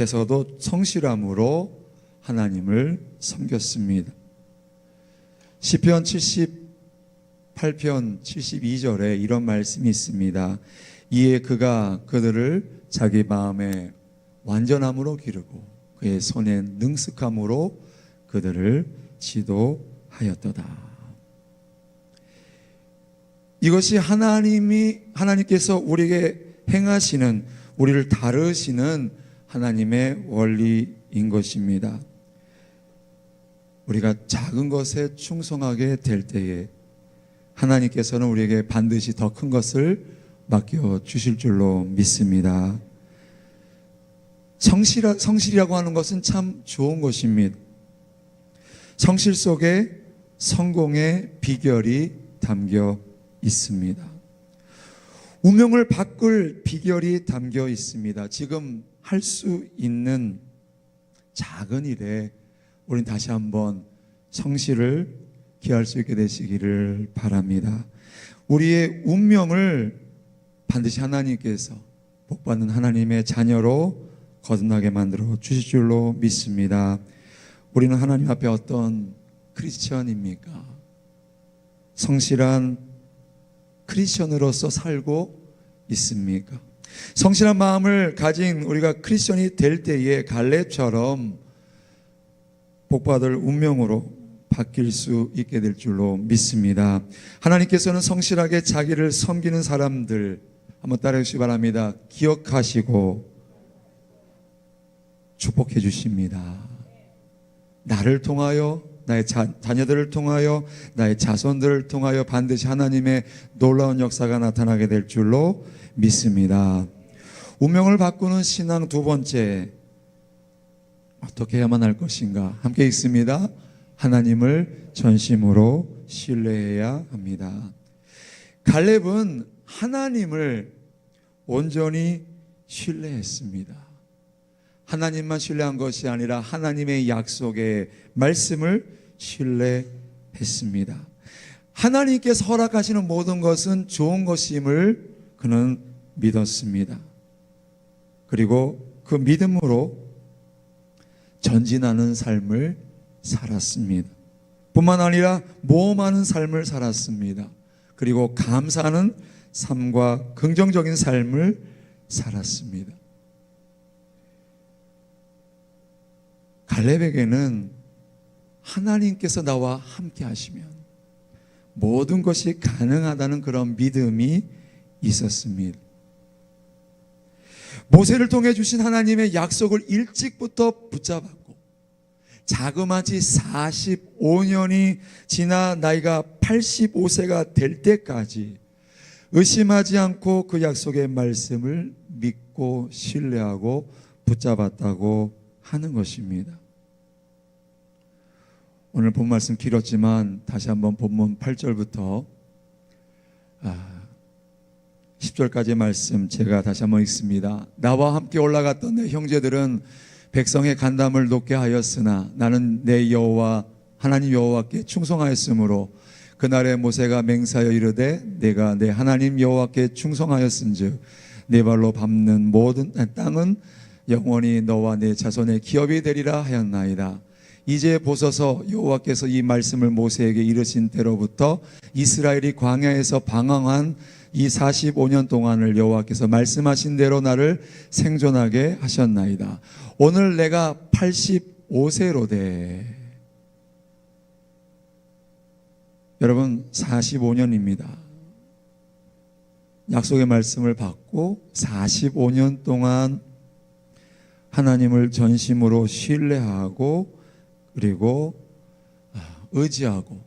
성실함으로 하나님을 섬겼습니다. 시편 78편 72절에 이런 말씀이 있습니다. 이에 그가 그들을 자기 마음에 완전함으로 기르고 그의 손에 능숙함으로 그들을 지도하였도다. 이것이 하나님께서 우리에게 행하시는, 우리를 다루시는 하나님의 원리인 것입니다. 우리가 작은 것에 충성하게 될 때에 하나님께서는 우리에게 반드시 더 큰 것을 맡겨 주실 줄로 믿습니다. 성실이라고 하는 것은 참 좋은 것입니다. 성실 속에 성공의 비결이 담겨 있습니다. 운명을 바꿀 비결이 담겨 있습니다. 지금 할 수 있는 작은 일에 우린 다시 한번 성실을 기할 수 있게 되시기를 바랍니다. 우리의 운명을 반드시 하나님께서 복받는 하나님의 자녀로 거듭나게 만들어 주실 줄로 믿습니다. 우리는 하나님 앞에 어떤 크리스천입니까? 성실한 크리스천으로서 살고 있습니까? 성실한 마음을 가진 우리가 크리스천이 될 때에 갈렙처럼 복받을 운명으로 바뀔 수 있게 될 줄로 믿습니다. 하나님께서는 성실하게 자기를 섬기는 사람들, 한번 따라해 주시기 바랍니다. 기억하시고 축복해 주십니다. 나를 통하여, 나의 자녀들을 통하여, 나의 자손들을 통하여 반드시 하나님의 놀라운 역사가 나타나게 될 줄로 믿습니다. 운명을 바꾸는 신앙 두 번째, 어떻게 해야만 할 것인가? 함께 읽습니다. 하나님을 전심으로 신뢰해야 합니다. 갈렙은 하나님을 온전히 신뢰했습니다. 하나님만 신뢰한 것이 아니라 하나님의 약속의 말씀을 신뢰했습니다. 하나님께서 허락하시는 모든 것은 좋은 것임을 그는 믿었습니다. 그리고 그 믿음으로 전진하는 삶을 살았습니다. 뿐만 아니라 모험하는 삶을 살았습니다. 그리고 감사하는 삶과 긍정적인 삶을 살았습니다. 갈렙에게는 하나님께서 나와 함께 하시면 모든 것이 가능하다는 그런 믿음이 있었습니다. 모세를 통해 주신 하나님의 약속을 일찍부터 붙잡았고 자그마치 45년이 지나 나이가 85세가 될 때까지 의심하지 않고 그 약속의 말씀을 믿고 신뢰하고 붙잡았다고 하는 것입니다. 오늘 본 말씀 길었지만 다시 한번 본문 8절부터 10절까지의 말씀 제가 다시 한번 읽습니다. 나와 함께 올라갔던 내 형제들은 백성의 간담을 높게 하였으나 나는 내 여호와 하나님 여호와께 충성하였으므로 그날에 모세가 맹세하여 이르되 내가 내 하나님 여호와께 충성하였은즉 내 발로 밟는 모든 땅은 영원히 너와 내 자손의 기업이 되리라 하였나이다. 이제 보소서 여호와께서 이 말씀을 모세에게 이르신 때로부터 이스라엘이 광야에서 방황한 이 45년 동안을 여호와께서 말씀하신 대로 나를 생존하게 하셨나이다. 오늘 내가 85세로 돼. 여러분 45년입니다. 약속의 말씀을 받고 45년 동안 하나님을 전심으로 신뢰하고 그리고 의지하고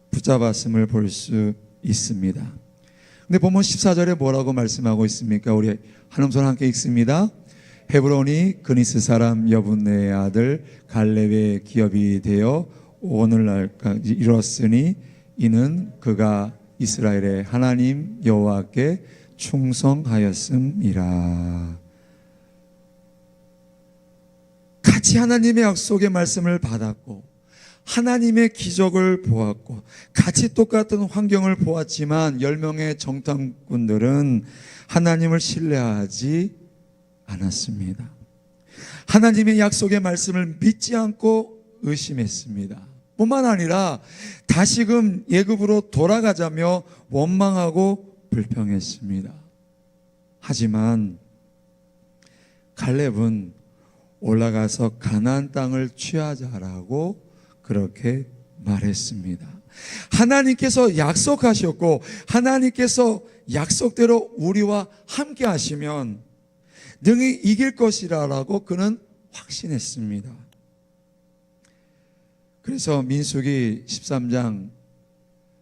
붙잡았음을 볼 수 있습니다. 근데 보면 14절에 뭐라고 말씀하고 있습니까? 우리 한음소리 함께 읽습니다. 헤브론이 그니스 사람 여분네의 아들 갈렙의 기업이 되어 오늘날까지 이뤘으니 이는 그가 이스라엘의 하나님 여호와께 충성하였음이라. 같이 하나님의 약속의 말씀을 받았고 하나님의 기적을 보았고 같이 똑같은 환경을 보았지만 10명의 정탐꾼들은 하나님을 신뢰하지 않았습니다. 하나님의 약속의 말씀을 믿지 않고 의심했습니다. 뿐만 아니라 다시금 예굽으로 돌아가자며 원망하고 불평했습니다. 하지만 갈렙은 올라가서 가나안 땅을 취하자라고 그렇게 말했습니다. 하나님께서 약속하셨고 하나님께서 약속대로 우리와 함께 하시면 능히 이길 것이라고 그는 확신했습니다. 그래서 민수기 13장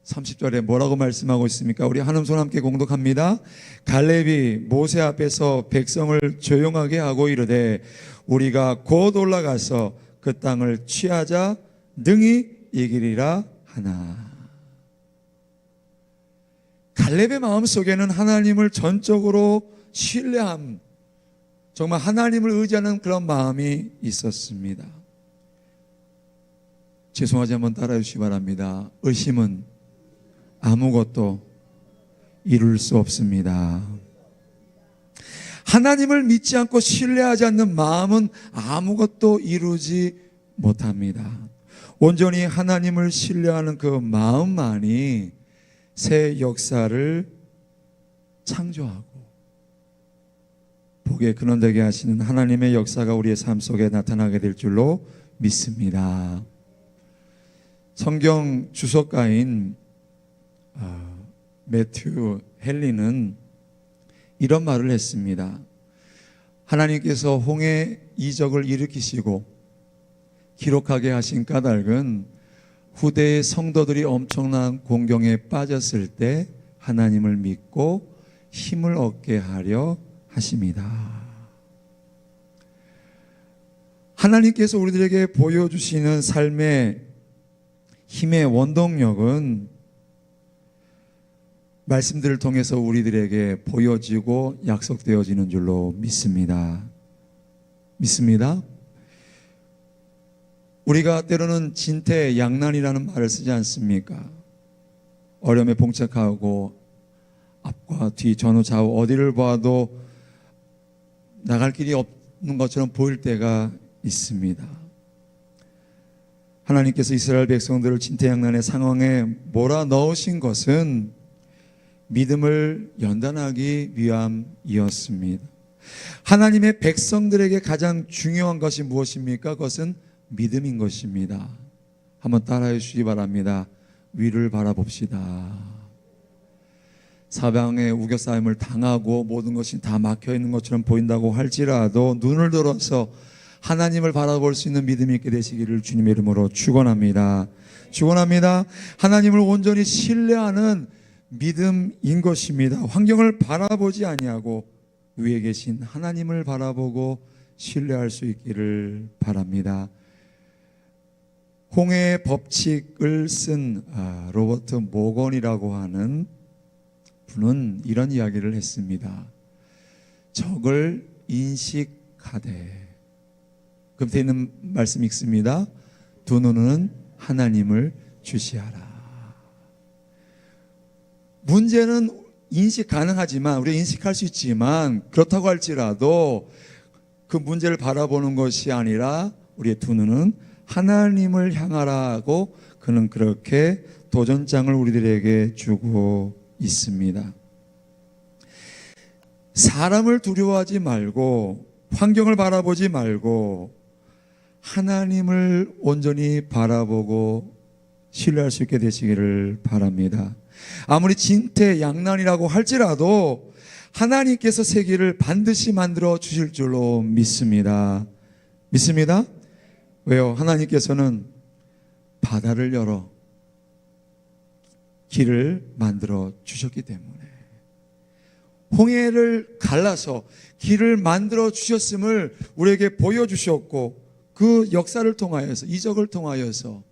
30절에 뭐라고 말씀하고 있습니까? 우리 한음손 함께 공독합니다. 갈렙이 모세 앞에서 백성을 조용하게 하고 이르되 우리가 곧 올라가서 그 땅을 취하자 능히 이기리라 하나. 갈렙의 마음속에는 하나님을 전적으로 신뢰함, 정말 하나님을 의지하는 그런 마음이 있었습니다. 죄송하지 한번 따라해 주시기 바랍니다. 의심은 아무것도 이룰 수 없습니다. 하나님을 믿지 않고 신뢰하지 않는 마음은 아무것도 이루지 못합니다. 온전히 하나님을 신뢰하는 그 마음만이 새 역사를 창조하고 복에 근원되게 하시는 하나님의 역사가 우리의 삶 속에 나타나게 될 줄로 믿습니다. 성경 주석가인 매튜 헨리는 이런 말을 했습니다. 하나님께서 홍해 이적을 일으키시고 기록하게 하신 까닭은 후대의 성도들이 엄청난 공경에 빠졌을 때 하나님을 믿고 힘을 얻게 하려 하심이다. 하나님께서 우리들에게 보여주시는 삶의 힘의 원동력은 말씀들을 통해서 우리들에게 보여지고 약속되어지는 줄로 믿습니다. 믿습니다. 우리가 때로는 진퇴양난이라는 말을 쓰지 않습니까? 어려움에 봉착하고 앞과 뒤 전후 좌우 어디를 봐도 나갈 길이 없는 것처럼 보일 때가 있습니다. 하나님께서 이스라엘 백성들을 진퇴양난의 상황에 몰아넣으신 것은 믿음을 연단하기 위함이었습니다. 하나님의 백성들에게 가장 중요한 것이 무엇입니까? 그것은 믿음인 것입니다. 한번 따라해 주시기 바랍니다. 위를 바라봅시다. 사방에 우겨싸임을 당하고 모든 것이 다 막혀있는 것처럼 보인다고 할지라도 눈을 들어서 하나님을 바라볼 수 있는 믿음이 있게 되시기를 주님의 이름으로 축원합니다. 축원합니다. 하나님을 온전히 신뢰하는 믿음인 것입니다. 환경을 바라보지 아니하고 위에 계신 하나님을 바라보고 신뢰할 수 있기를 바랍니다. 홍해의 법칙을 쓴 로버트 모건이라고 하는 분은 이런 이야기를 했습니다. 적을 인식하되, 그 밑에 있는 말씀 읽습니다. 두 눈은 하나님을 주시하라. 문제는 인식 가능하지만, 우리가 인식할 수 있지만, 그렇다고 할지라도 그 문제를 바라보는 것이 아니라 우리의 두 눈은 하나님을 향하라고 그는 그렇게 도전장을 우리들에게 주고 있습니다. 사람을 두려워하지 말고 환경을 바라보지 말고 하나님을 온전히 바라보고 신뢰할 수 있게 되시기를 바랍니다. 아무리 진퇴양난이라고 할지라도 하나님께서 세계를 반드시 만들어 주실 줄로 믿습니다. 믿습니다. 왜요? 하나님께서는 바다를 열어 길을 만들어 주셨기 때문에, 홍해를 갈라서 길을 만들어 주셨음을 우리에게 보여주셨고, 그 역사를 통하여서, 이적을 통하여서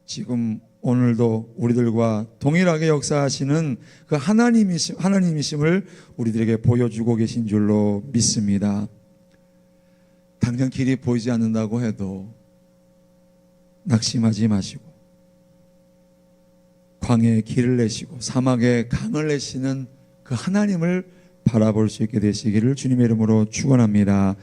지금 오늘도 우리들과 동일하게 역사하시는 그 하나님이심을 우리들에게 보여주고 계신 줄로 믿습니다. 당장 길이 보이지 않는다고 해도 낙심하지 마시고 광야에 길을 내시고 사막에 강을 내시는 그 하나님을 바라볼 수 있게 되시기를 주님의 이름으로 축원합니다.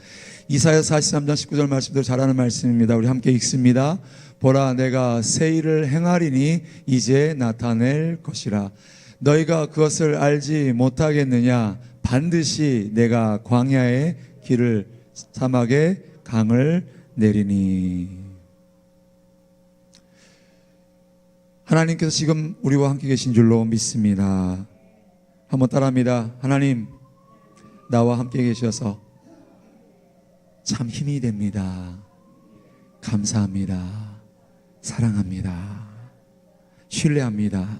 이사야 43장 19절 말씀도 잘하는 말씀입니다. 우리 함께 읽습니다. 보라, 내가 새 일을 행하리니 이제 나타낼 것이라. 너희가 그것을 알지 못하겠느냐? 반드시 내가 광야에 길을, 사막에 강을 내리니. 하나님께서 지금 우리와 함께 계신 줄로 믿습니다. 한번 따라합니다. 하나님, 나와 함께 계셔서 참 힘이 됩니다. 감사합니다. 사랑합니다. 신뢰합니다.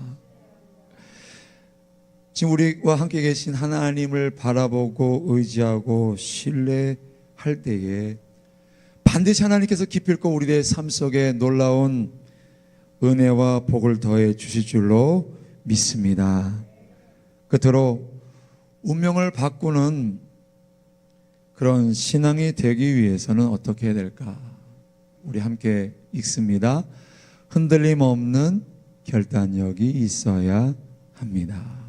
지금 우리와 함께 계신 하나님을 바라보고 의지하고 신뢰할 때에 반드시 하나님께서 기필코 우리의 삶 속에 놀라운 은혜와 복을 더해 주실 줄로 믿습니다. 끝으로 운명을 바꾸는 그런 신앙이 되기 위해서는 어떻게 해야 될까? 우리 함께 읽습니다. 흔들림 없는 결단력이 있어야 합니다.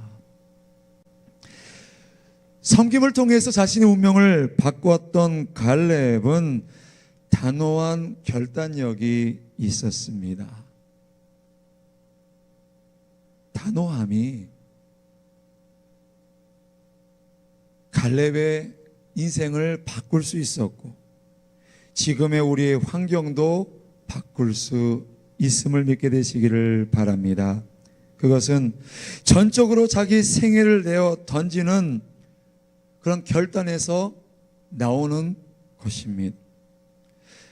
섬김을 통해서 자신의 운명을 바꾸었던 갈렙은 단호한 결단력이 있었습니다. 단호함이 갈렙의 인생을 바꿀 수 있었고 지금의 우리의 환경도 바꿀 수 있음을 믿게 되시기를 바랍니다. 그것은 전적으로 자기 생애를 내어 던지는 그런 결단에서 나오는 것입니다.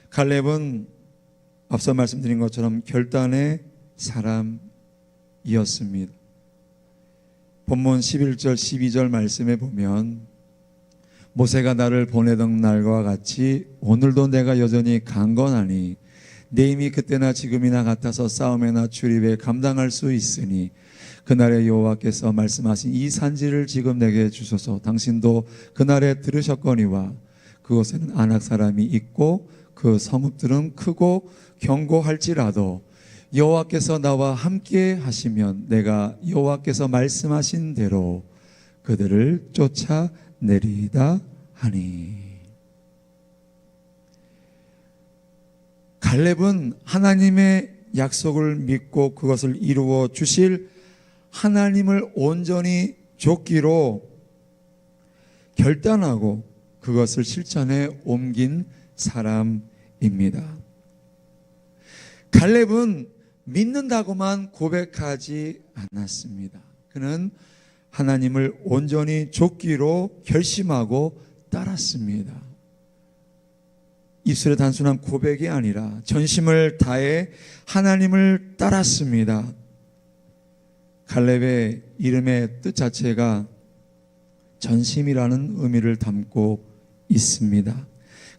갈렙은 앞서 말씀드린 것처럼 결단의 사람이었습니다. 본문 11절 12절 말씀에 보면 모세가 나를 보내던 날과 같이 오늘도 내가 여전히 강건하니 내 힘이 그때나 지금이나 같아서 싸움에나 출입에 감당할 수 있으니 그날에 여호와께서 말씀하신 이 산지를 지금 내게 주소서. 당신도 그날에 들으셨거니와 그곳에는 아낙 사람이 있고 그 성읍들은 크고 견고할지라도 여호와께서 나와 함께 하시면 내가 여호와께서 말씀하신 대로 그들을 쫓아내리다 하니. 갈렙은 하나님의 약속을 믿고 그것을 이루어 주실 하나님을 온전히 좇기로 결단하고 그것을 실천에 옮긴 사람입니다. 갈렙은 믿는다고만 고백하지 않았습니다. 그는 하나님을 온전히 좇기로 결심하고 따랐습니다. 입술의 단순한 고백이 아니라 전심을 다해 하나님을 따랐습니다. 갈렙의 이름의 뜻 자체가 전심이라는 의미를 담고 있습니다.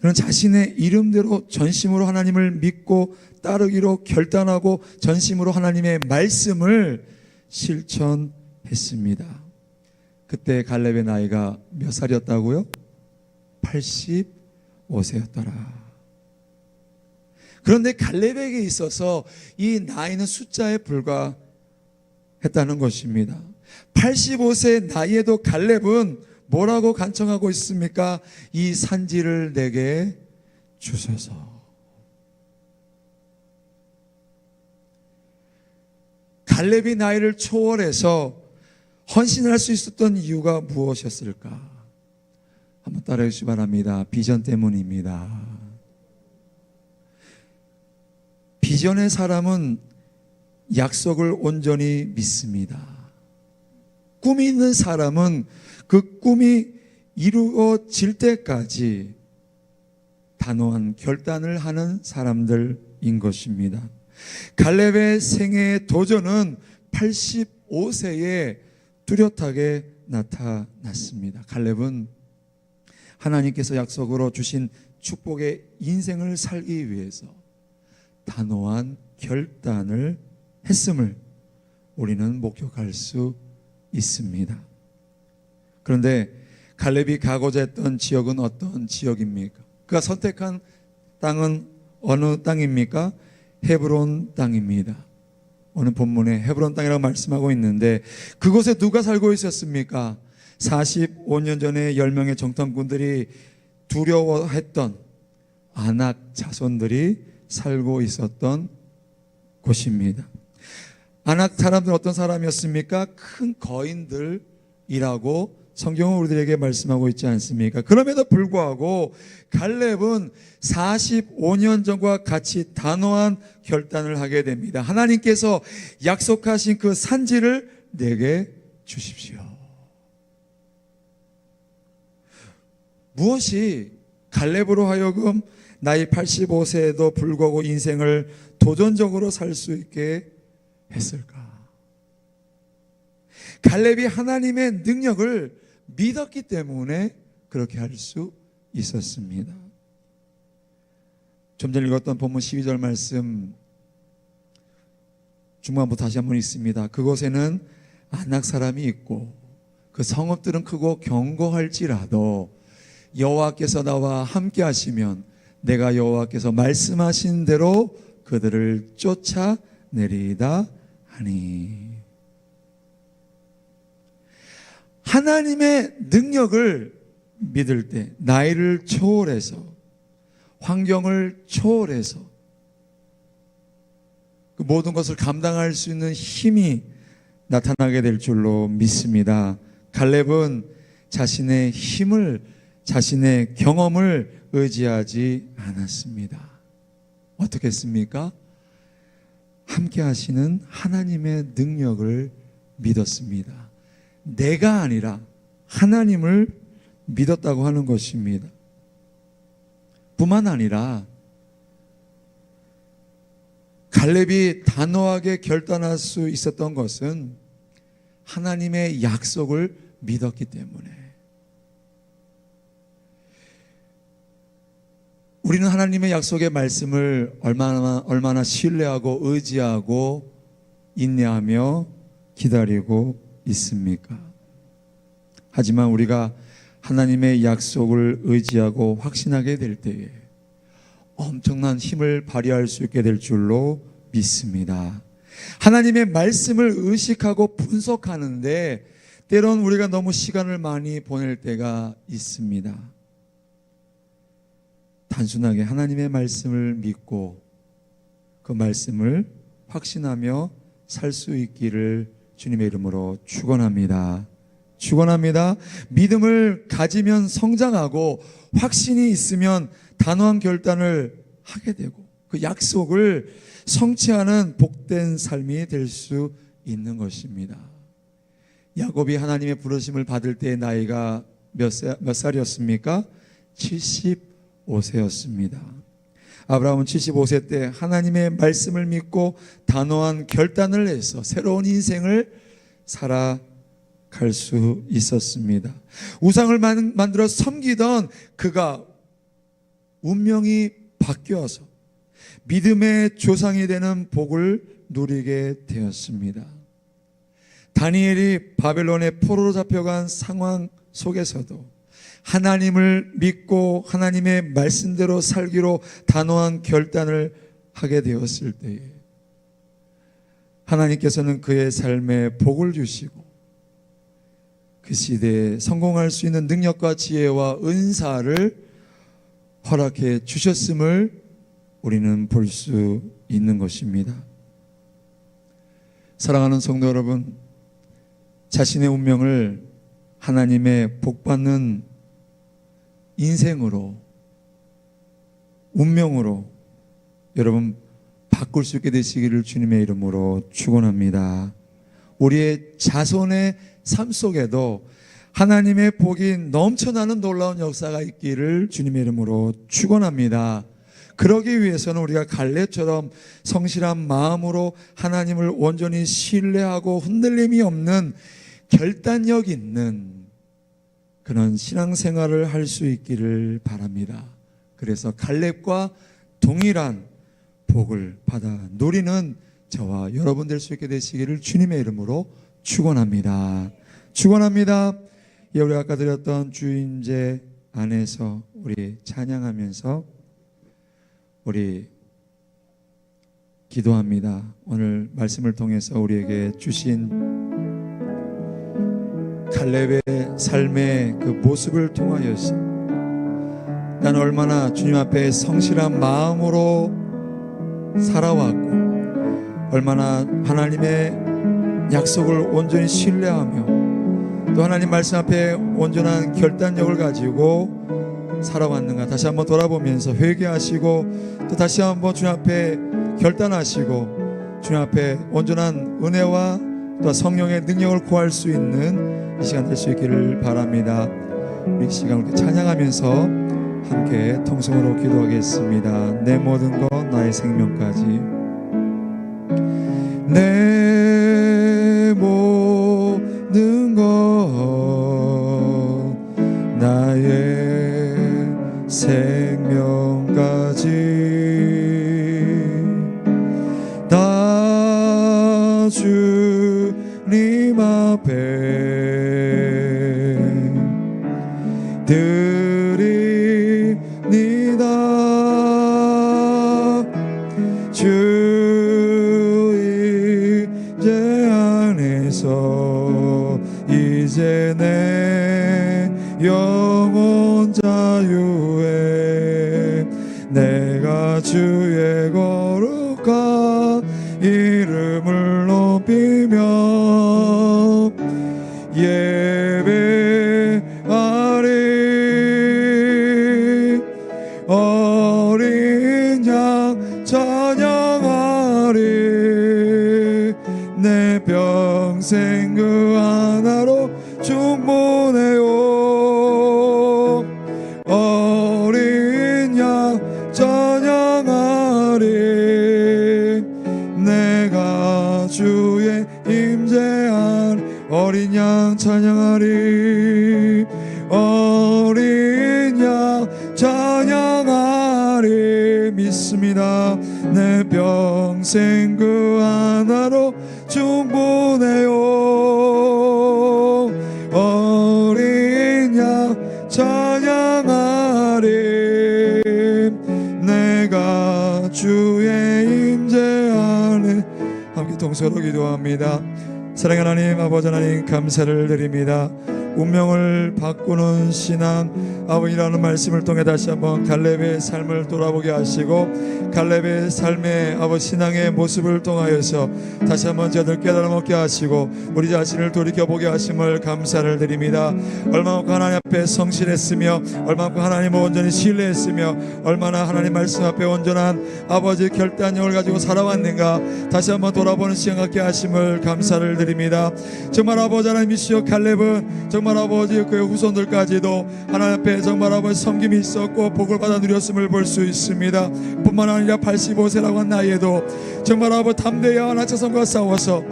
그는 자신의 이름대로 전심으로 하나님을 믿고 따르기로 결단하고 전심으로 하나님의 말씀을 실천했습니다. 그때 갈렙의 나이가 몇 살이었다고요? 85세였더라. 그런데 갈렙에게 있어서 이 나이는 숫자에 불과했다는 것입니다. 85세 나이에도 갈렙은 뭐라고 간청하고 있습니까? 이 산지를 내게 주소서. 갈렙이 나이를 초월해서 헌신할 수 있었던 이유가 무엇이었을까? 한번 따라해 주시기 바랍니다. 비전 때문입니다. 비전의 사람은 약속을 온전히 믿습니다. 꿈이 있는 사람은 그 꿈이 이루어질 때까지 단호한 결단을 하는 사람들인 것입니다. 갈렙의 생애의 도전은 85세에 뚜렷하게 나타났습니다. 갈렙은 하나님께서 약속으로 주신 축복의 인생을 살기 위해서 단호한 결단을 했음을 우리는 목격할 수 있습니다. 그런데 갈렙이 가고자 했던 지역은 어떤 지역입니까? 그가 선택한 땅은 어느 땅입니까? 헤브론 땅입니다. 오늘 본문에 헤브론 땅이라고 말씀하고 있는데 그곳에 누가 살고 있었습니까? 45년 전에 10명의 정탐꾼들이 두려워했던 아낙 자손들이 살고 있었던 곳입니다. 아낙 사람들은 어떤 사람이었습니까? 큰 거인들이라고 성경은 우리들에게 말씀하고 있지 않습니까? 그럼에도 불구하고 갈렙은 45년 전과 같이 단호한 결단을 하게 됩니다. 하나님께서 약속하신 그 산지를 내게 주십시오. 무엇이 갈렙으로 하여금 나이 85세에도 불구하고 인생을 도전적으로 살 수 있게 했을까? 갈렙이 하나님의 능력을 믿었기 때문에 그렇게 할 수 있었습니다. 좀 전에 읽었던 본문 12절 말씀 중반부터 다시 한번 읽습니다. 그곳에는 아낙 사람이 있고 그 성읍들은 크고 견고할지라도 여호와께서 나와 함께 하시면 내가 여호와께서 말씀하신 대로 그들을 쫓아내리다 하니. 하나님의 능력을 믿을 때 나이를 초월해서 환경을 초월해서 그 모든 것을 감당할 수 있는 힘이 나타나게 될 줄로 믿습니다. 갈렙은 자신의 힘을 자신의 경험을 의지하지 않았습니다. 어떻게 했습니까? 함께 하시는 하나님의 능력을 믿었습니다. 내가 아니라 하나님을 믿었다고 하는 것입니다. 뿐만 아니라 갈렙이 단호하게 결단할 수 있었던 것은 하나님의 약속을 믿었기 때문에. 우리는 하나님의 약속의 말씀을 얼마나 신뢰하고 의지하고 인내하며 기다리고 있습니까? 하지만 우리가 하나님의 약속을 의지하고 확신하게 될 때에 엄청난 힘을 발휘할 수 있게 될 줄로 믿습니다. 하나님의 말씀을 의식하고 분석하는데 때론 우리가 너무 시간을 많이 보낼 때가 있습니다. 단순하게 하나님의 말씀을 믿고 그 말씀을 확신하며 살 수 있기를 주님의 이름으로 축원합니다. 축원합니다. 믿음을 가지면 성장하고 확신이 있으면 단호한 결단을 하게 되고 그 약속을 성취하는 복된 삶이 될 수 있는 것입니다. 야곱이 하나님의 부르심을 받을 때의 나이가 몇 살이었습니까? 75세였습니다. 아브라함은 75세 때 하나님의 말씀을 믿고 단호한 결단을 해서 새로운 인생을 살아갈 수 있었습니다. 우상을 만들어 섬기던 그가 운명이 바뀌어서 믿음의 조상이 되는 복을 누리게 되었습니다. 다니엘이 바벨론의 포로로 잡혀간 상황 속에서도 하나님을 믿고 하나님의 말씀대로 살기로 단호한 결단을 하게 되었을 때에 하나님께서는 그의 삶에 복을 주시고 그 시대에 성공할 수 있는 능력과 지혜와 은사를 허락해 주셨음을 우리는 볼 수 있는 것입니다. 사랑하는 성도 여러분, 자신의 운명을 하나님의 복받는 인생으로, 운명으로 여러분 바꿀 수 있게 되시기를 주님의 이름으로 축원합니다. 우리의 자손의 삶 속에도 하나님의 복이 넘쳐나는 놀라운 역사가 있기를 주님의 이름으로 축원합니다. 그러기 위해서는 우리가 갈렙처럼 성실한 마음으로 하나님을 온전히 신뢰하고 흔들림이 없는 결단력 있는 그런 신앙생활을 할 수 있기를 바랍니다. 그래서 갈렙과 동일한 복을 받아 누리는 저와 여러분 될 수 있게 되시기를 주님의 이름으로 축원합니다. 축원합니다. 예, 우리 아까 드렸던 주임제 안에서 우리 찬양하면서 우리 기도합니다. 오늘 말씀을 통해서 우리에게 주신 갈렙의 삶의 그 모습을 통하여서 난 얼마나 주님 앞에 성실한 마음으로 살아왔고 얼마나 하나님의 약속을 온전히 신뢰하며 또 하나님 말씀 앞에 온전한 결단력을 가지고 살아왔는가 다시 한번 돌아보면서 회개하시고 또 다시 한번 주님 앞에 결단하시고 주님 앞에 온전한 은혜와 또 성령의 능력을 구할 수 있는 이 시간 될 수 있기를 바랍니다. 우리 시간을 찬양하면서 함께 통성으로 기도하겠습니다. 내 모든 것 나의 생명까지 내 모든 것 나의 생명까지 다 주님 앞에 드립니다. 주 임재 안에서 이제 내 영혼 자유에 내가 주의 거룩한 이름을 높이며 예배하리 어린 양 찬양하리 내 평생 그 하나로 충분해요 어린 양 찬양하리 내가 주의 임재한 어린 양 찬양하리 어린 양 찬양하리 믿습니다 내 평생 그 하나로 충분해요 어린 양 찬양하리 내가 주의 임재 안에 함께 동서로 기도합니다. 사랑하는 하나님 아버지 하나님 감사를 드립니다. 운명을 바꾸는 신앙 아버지라는 말씀을 통해 다시 한번 갈렙의 삶을 돌아보게 하시고 갈렙의 삶의 아버지 신앙의 모습을 통하여서 다시 한번 저들 깨달아 먹게 하시고 우리 자신을 돌이켜보게 하심을 감사를 드립니다. 얼마만큼 하나님 앞에 성실했으며 얼마만큼 하나님을 온전히 신뢰했으며 얼마나 하나님 말씀 앞에 온전한 아버지 결단력을 가지고 살아왔는가 다시 한번 돌아보는 시간 갖게 하심을 감사를 드립니다. 정말 아버지 하나님이시여 갈렙은 정말 아버지 그의 후손들까지도 하나님 앞에 정말 아버지 섬김이 있었고 복을 받아 누렸음을 볼 수 있습니다. 뿐만 아니라 85세라고 한 나이에도 정말 아버지 담대히 하나님과 싸워서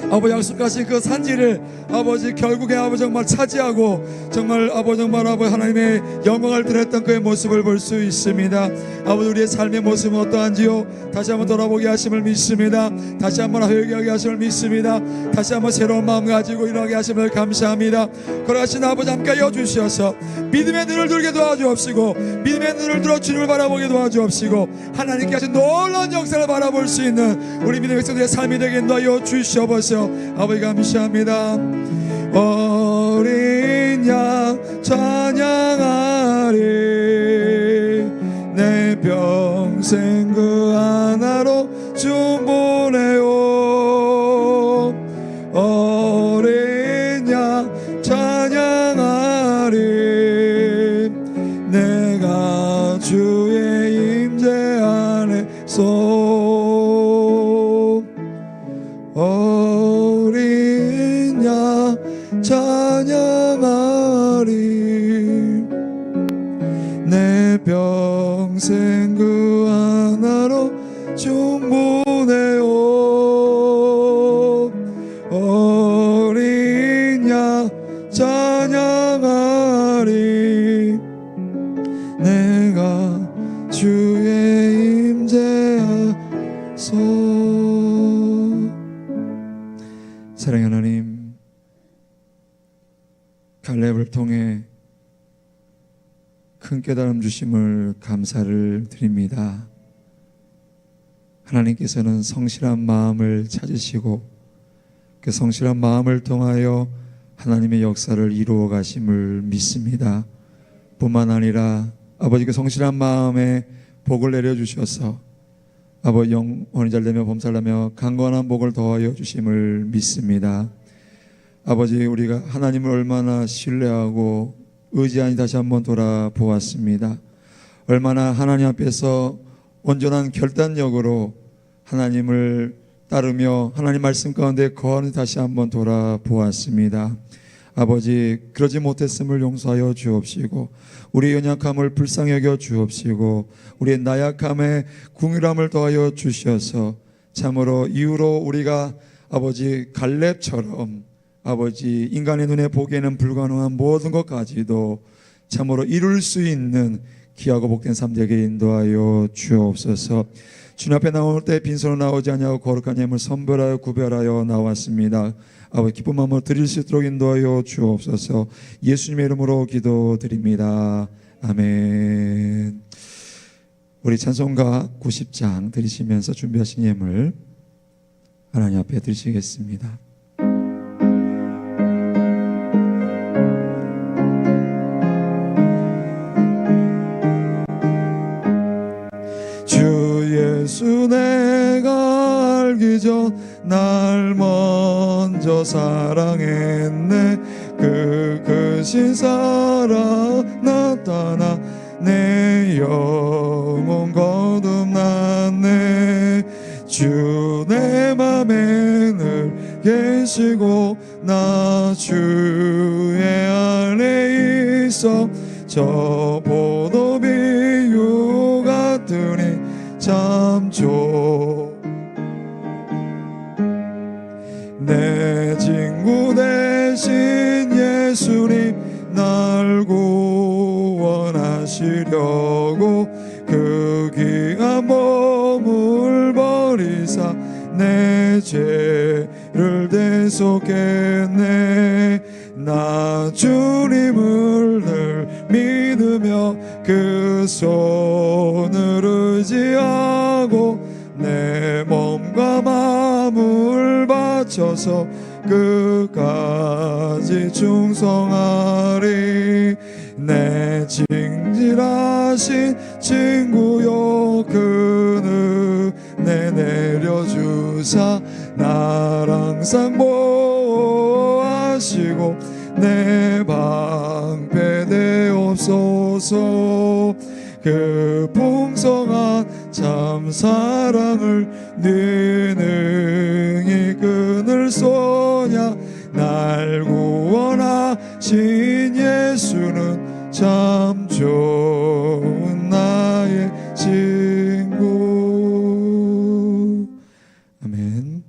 아버지 약속하신 그 산지를 아버지 결국에 아버지 정말 차지하고 정말 아버지 정말 아버지 하나님의 영광을 드렸던 그의 모습을 볼 수 있습니다. 아버지 우리의 삶의 모습은 어떠한지요 다시 한번 돌아보게 하심을 믿습니다. 다시 한번 회개하게 하심을 믿습니다. 다시 한번 새로운 마음 가지고 일어나게 하심을 감사합니다. 거룩하신 아버지 함께하여 주셔서 믿음의 눈을 들게 도와주옵시고 믿음의 눈을 들어 주님을 바라보게 도와주옵시고 하나님께 하신 놀라운 역사를 바라볼 수 있는 우리 믿음의 백성들의 삶이 되게 도와여 주시옵소서. 아버지 감사합니다. 어린 양 찬양하리 내 평생 그 하나로 충분해요 어린 양 찬양하리 내가 주의 임재 안에서 어린 양 찬양하리 내 평생 그 하나로 충분해요 어린 양 찬양하리 내가 주의 임재 안에서 큰 깨달음 주심을 감사를 드립니다. 하나님께서는 성실한 마음을 찾으시고 그 성실한 마음을 통하여 하나님의 역사를 이루어 가심을 믿습니다. 뿐만 아니라 아버지 그 성실한 마음에 복을 내려주셔서 아버지 영혼이 잘되며 범살라며 강건한 복을 더하여 주심을 믿습니다. 아버지 우리가 하나님을 얼마나 신뢰하고 의지하니 다시 한번 돌아보았습니다. 얼마나 하나님 앞에서 온전한 결단력으로 하나님을 따르며 하나님 말씀 가운데 거하는 다시 한번 돌아보았습니다. 아버지 그러지 못했음을 용서하여 주옵시고 우리의 연약함을 불쌍히 여겨 주옵시고 우리의 나약함에 궁휼함을 더하여 주셔서 참으로 이후로 우리가 아버지 갈렙처럼 아버지 인간의 눈에 보기에는 불가능한 모든 것까지도 참으로 이룰 수 있는 귀하고 복된 삶 되게 인도하여 주옵소서. 주님 앞에 나올 때 빈손으로 나오지 아니하고 거룩한 예물 선별하여 구별하여 나왔습니다. 아버지 기쁜 마음으로 드릴 수 있도록 인도하여 주옵소서. 예수님의 이름으로 기도드립니다. 아멘. 우리 찬송가 90장 드리시면서 준비하신 예물 하나님 앞에 드리시겠습니다. 예수 내가 알기 전 날 먼저 사랑했네. 그 크신 사랑 나타나 내 영혼 거듭났네. 주 내 맘에 늘 계시고 나 주의 안에 있어. 저 포도 비유 같으니 참 좋. 내 친구 대신 예수님 날 구원하시려고 그 귀한 몸을 버리사 내 죄를 대속했네. 나 주님을 늘 믿으며 그 손을 의지하고 내 몸과 마음을 바쳐서 끝까지 충성하리. 내 징질하신 친구여 그 은혜 내려주사 날 항상 보호하시고 내 방패 되옵소서. 그 풍성한 참 사랑을 네 능히 끊을 소냐. 날 구원하신 예수는 참 좋은 나의 친구. 아멘.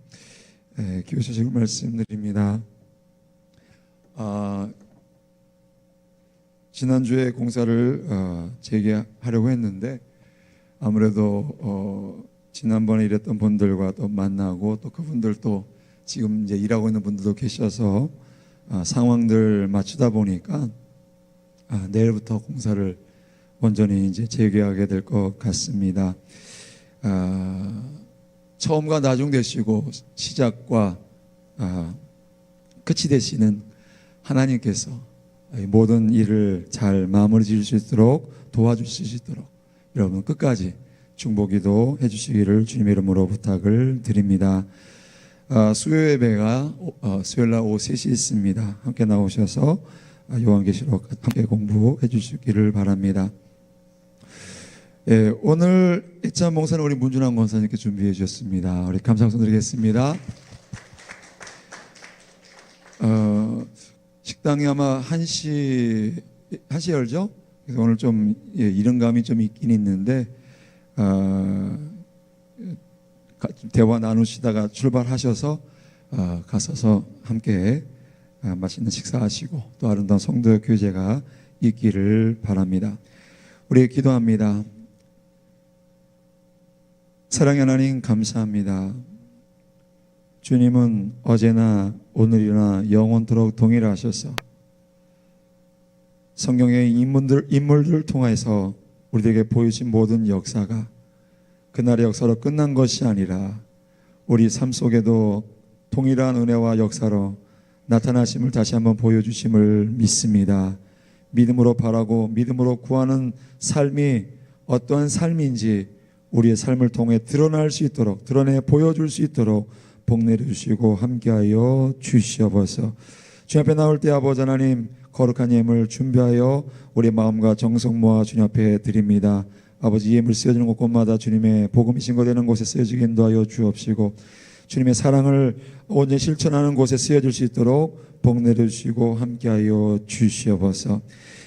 기호사실 말씀드립니다. 지난주에 공사를 재개하려고 했는데 아무래도 지난번에 일했던 분들과 또 만나고 또 그분들도 지금 이제 일하고 있는 분들도 계셔서 상황들 맞추다 보니까 내일부터 공사를 온전히 이제 재개하게 될 것 같습니다. 처음과 나중 되시고 시작과 끝이 되시는 하나님께서 모든 일을 잘 마무리 지을 수 있도록 도와주실 수 있도록 여러분 끝까지 중보기도 해주시기를 주님의 이름으로 부탁을 드립니다. 수요 예배가 수요일날 오후 3시 있습니다. 함께 나오셔서 요한계시록 함께 공부해 주시기를 바랍니다. 오늘 애참 봉사는 우리 문준환 권사님께 준비해 주셨습니다. 우리 감사 박수 드리겠습니다. 식당이 아마 1시 열죠? 그래서 오늘 좀 이른감이 좀 있긴 있는데 대화 나누시다가 출발하셔서 가셔서 함께 맛있는 식사하시고 또 아름다운 성도 교제가 있기를 바랍니다. 우리 기도합니다. 사랑의 하나님 감사합니다. 주님은 어제나 오늘이나 영원토록 동일하셔서 성경의 인물들을 통해서 우리에게 보여진 모든 역사가 그날의 역사로 끝난 것이 아니라 우리 삶 속에도 동일한 은혜와 역사로 나타나심을 다시 한번 보여주심을 믿습니다. 믿음으로 바라고 믿음으로 구하는 삶이 어떠한 삶인지 우리의 삶을 통해 드러날 수 있도록, 드러내 보여줄 수 있도록 복 내려주시고 함께하여 주시옵소서. 주님 앞에 나올 때 아버지 하나님, 거룩한 예물 준비하여 우리 마음과 정성 모아 주님 앞에 드립니다. 아버지, 예물 쓰여지는 곳곳마다 주님의 복음이 증거되는 곳에 쓰여지게 인도하여 주옵시고, 주님의 사랑을 온전히 실천하는 곳에 쓰여질 수 있도록 복 내려주시고 함께하여 주시옵소서.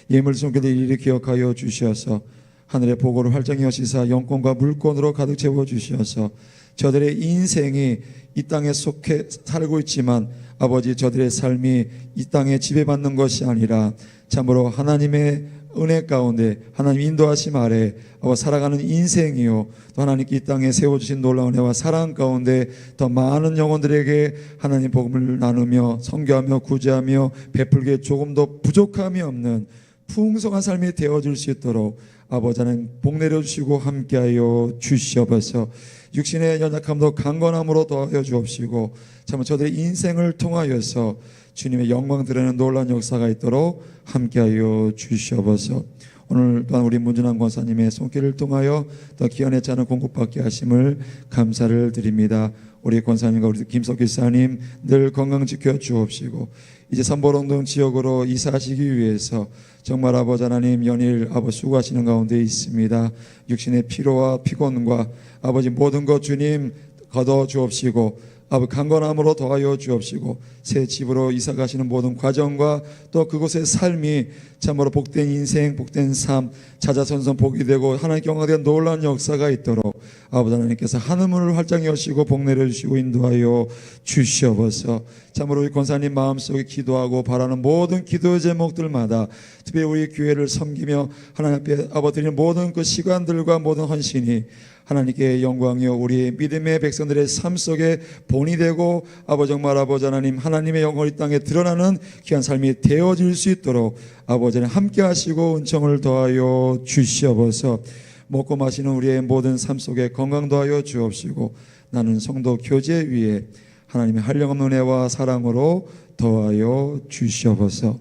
예물 손길을 일일이 기억하여 주시어서 하늘의 보고를 활짝 여시사 영권과 물권으로 가득 채워주시어서 저들의 인생이 이 땅에 속해 살고 있지만 아버지, 저들의 삶이 이 땅에 지배받는 것이 아니라 참으로 하나님의 은혜 가운데 하나님 인도하심 아래 살아가는 인생이요, 또 하나님께 이 땅에 세워주신 놀라운 은혜와 사랑 가운데 더 많은 영혼들에게 하나님 복음을 나누며 선교하며 구제하며 베풀기에 조금 더 부족함이 없는 풍성한 삶이 되어줄 수 있도록 아버지 하나님 복 내려주시고 함께하여 주시옵소서. 육신의 연약함도 강건함으로 더하여 주옵시고 참 저들의 인생을 통하여서 주님의 영광 드러내는 놀라운 역사가 있도록 함께하여 주시옵소서. 오늘 또한 우리 문준환 권사님의 손길을 통하여 더 기한의 차는 공급받게 하심을 감사를 드립니다. 우리 권사님과 우리 김석 기사님 늘 건강 지켜 주옵시고 이제 삼보롱동 지역으로 이사하시기 위해서 정말 아버지 하나님 연일 아버지 수고하시는 가운데 있습니다. 육신의 피로와 피곤과 아버지 모든 것 주님 거둬 주옵시고 아버지 강건함으로 더하여 주옵시고 새 집으로 이사 가시는 모든 과정과 또 그곳의 삶이 참으로 복된 인생, 복된 삶, 자자손손 복이 되고 하나님께 영광된 놀라운 역사가 있도록 아버지 하나님께서 하늘문을 활짝 여시고 복 내려주시고 인도하여 주시옵소서. 참으로 우리 권사님 마음속에 기도하고 바라는 모든 기도 제목들마다 특별히 우리 교회를 섬기며 하나님 앞에 아버지 드리는 모든 그 시간들과 모든 헌신이 하나님께 영광이요 우리 믿음의 백성들의 삶 속에 본이 되고 아버지 정말 아버지 하나님 하나님의 영광을 이 땅에 드러나는 귀한 삶이 되어질 수 있도록 아버지 하나님 함께 하시고 은총을 더하여 주시옵소서. 먹고 마시는 우리의 모든 삶 속에 건강 더하여 주옵시고 나는 성도 교제 위에 하나님의 한량없는 은혜와 사랑으로 더하여 주시옵소서.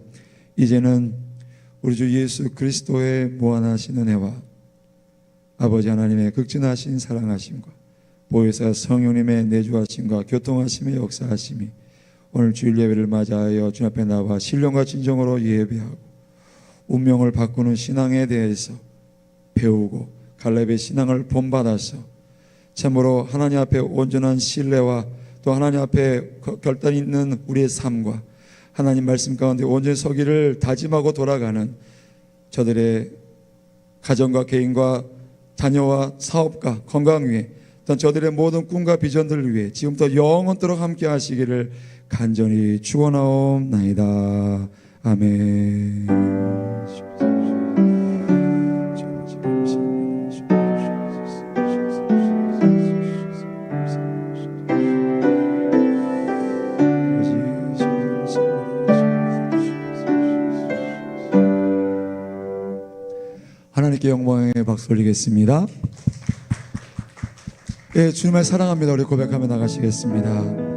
이제는 우리 주 예수 그리스도의 무한하신 은혜와 아버지 하나님의 극진하신 사랑하심과 보혜사 성령님의 내주하심과 교통하심의 역사하심이 오늘 주일 예배를 맞이하여 주님 앞에 나와 신령과 진정으로 예배하고 운명을 바꾸는 신앙에 대해서 배우고 갈렙의 신앙을 본받아서 참으로 하나님 앞에 온전한 신뢰와 또 하나님 앞에 결단이 있는 우리의 삶과 하나님 말씀 가운데 온전히 서기를 다짐하고 돌아가는 저들의 가정과 개인과 자녀와 사업과 건강 위해 또 저들의 모든 꿈과 비전들을 위해 지금부터 영원토록 함께 하시기를 간절히 축원하옵나이다. 아멘. 하나님께 영광의 박수 올리겠습니다. 예, 주님을 사랑합니다. 우리 고백하며 나가시겠습니다.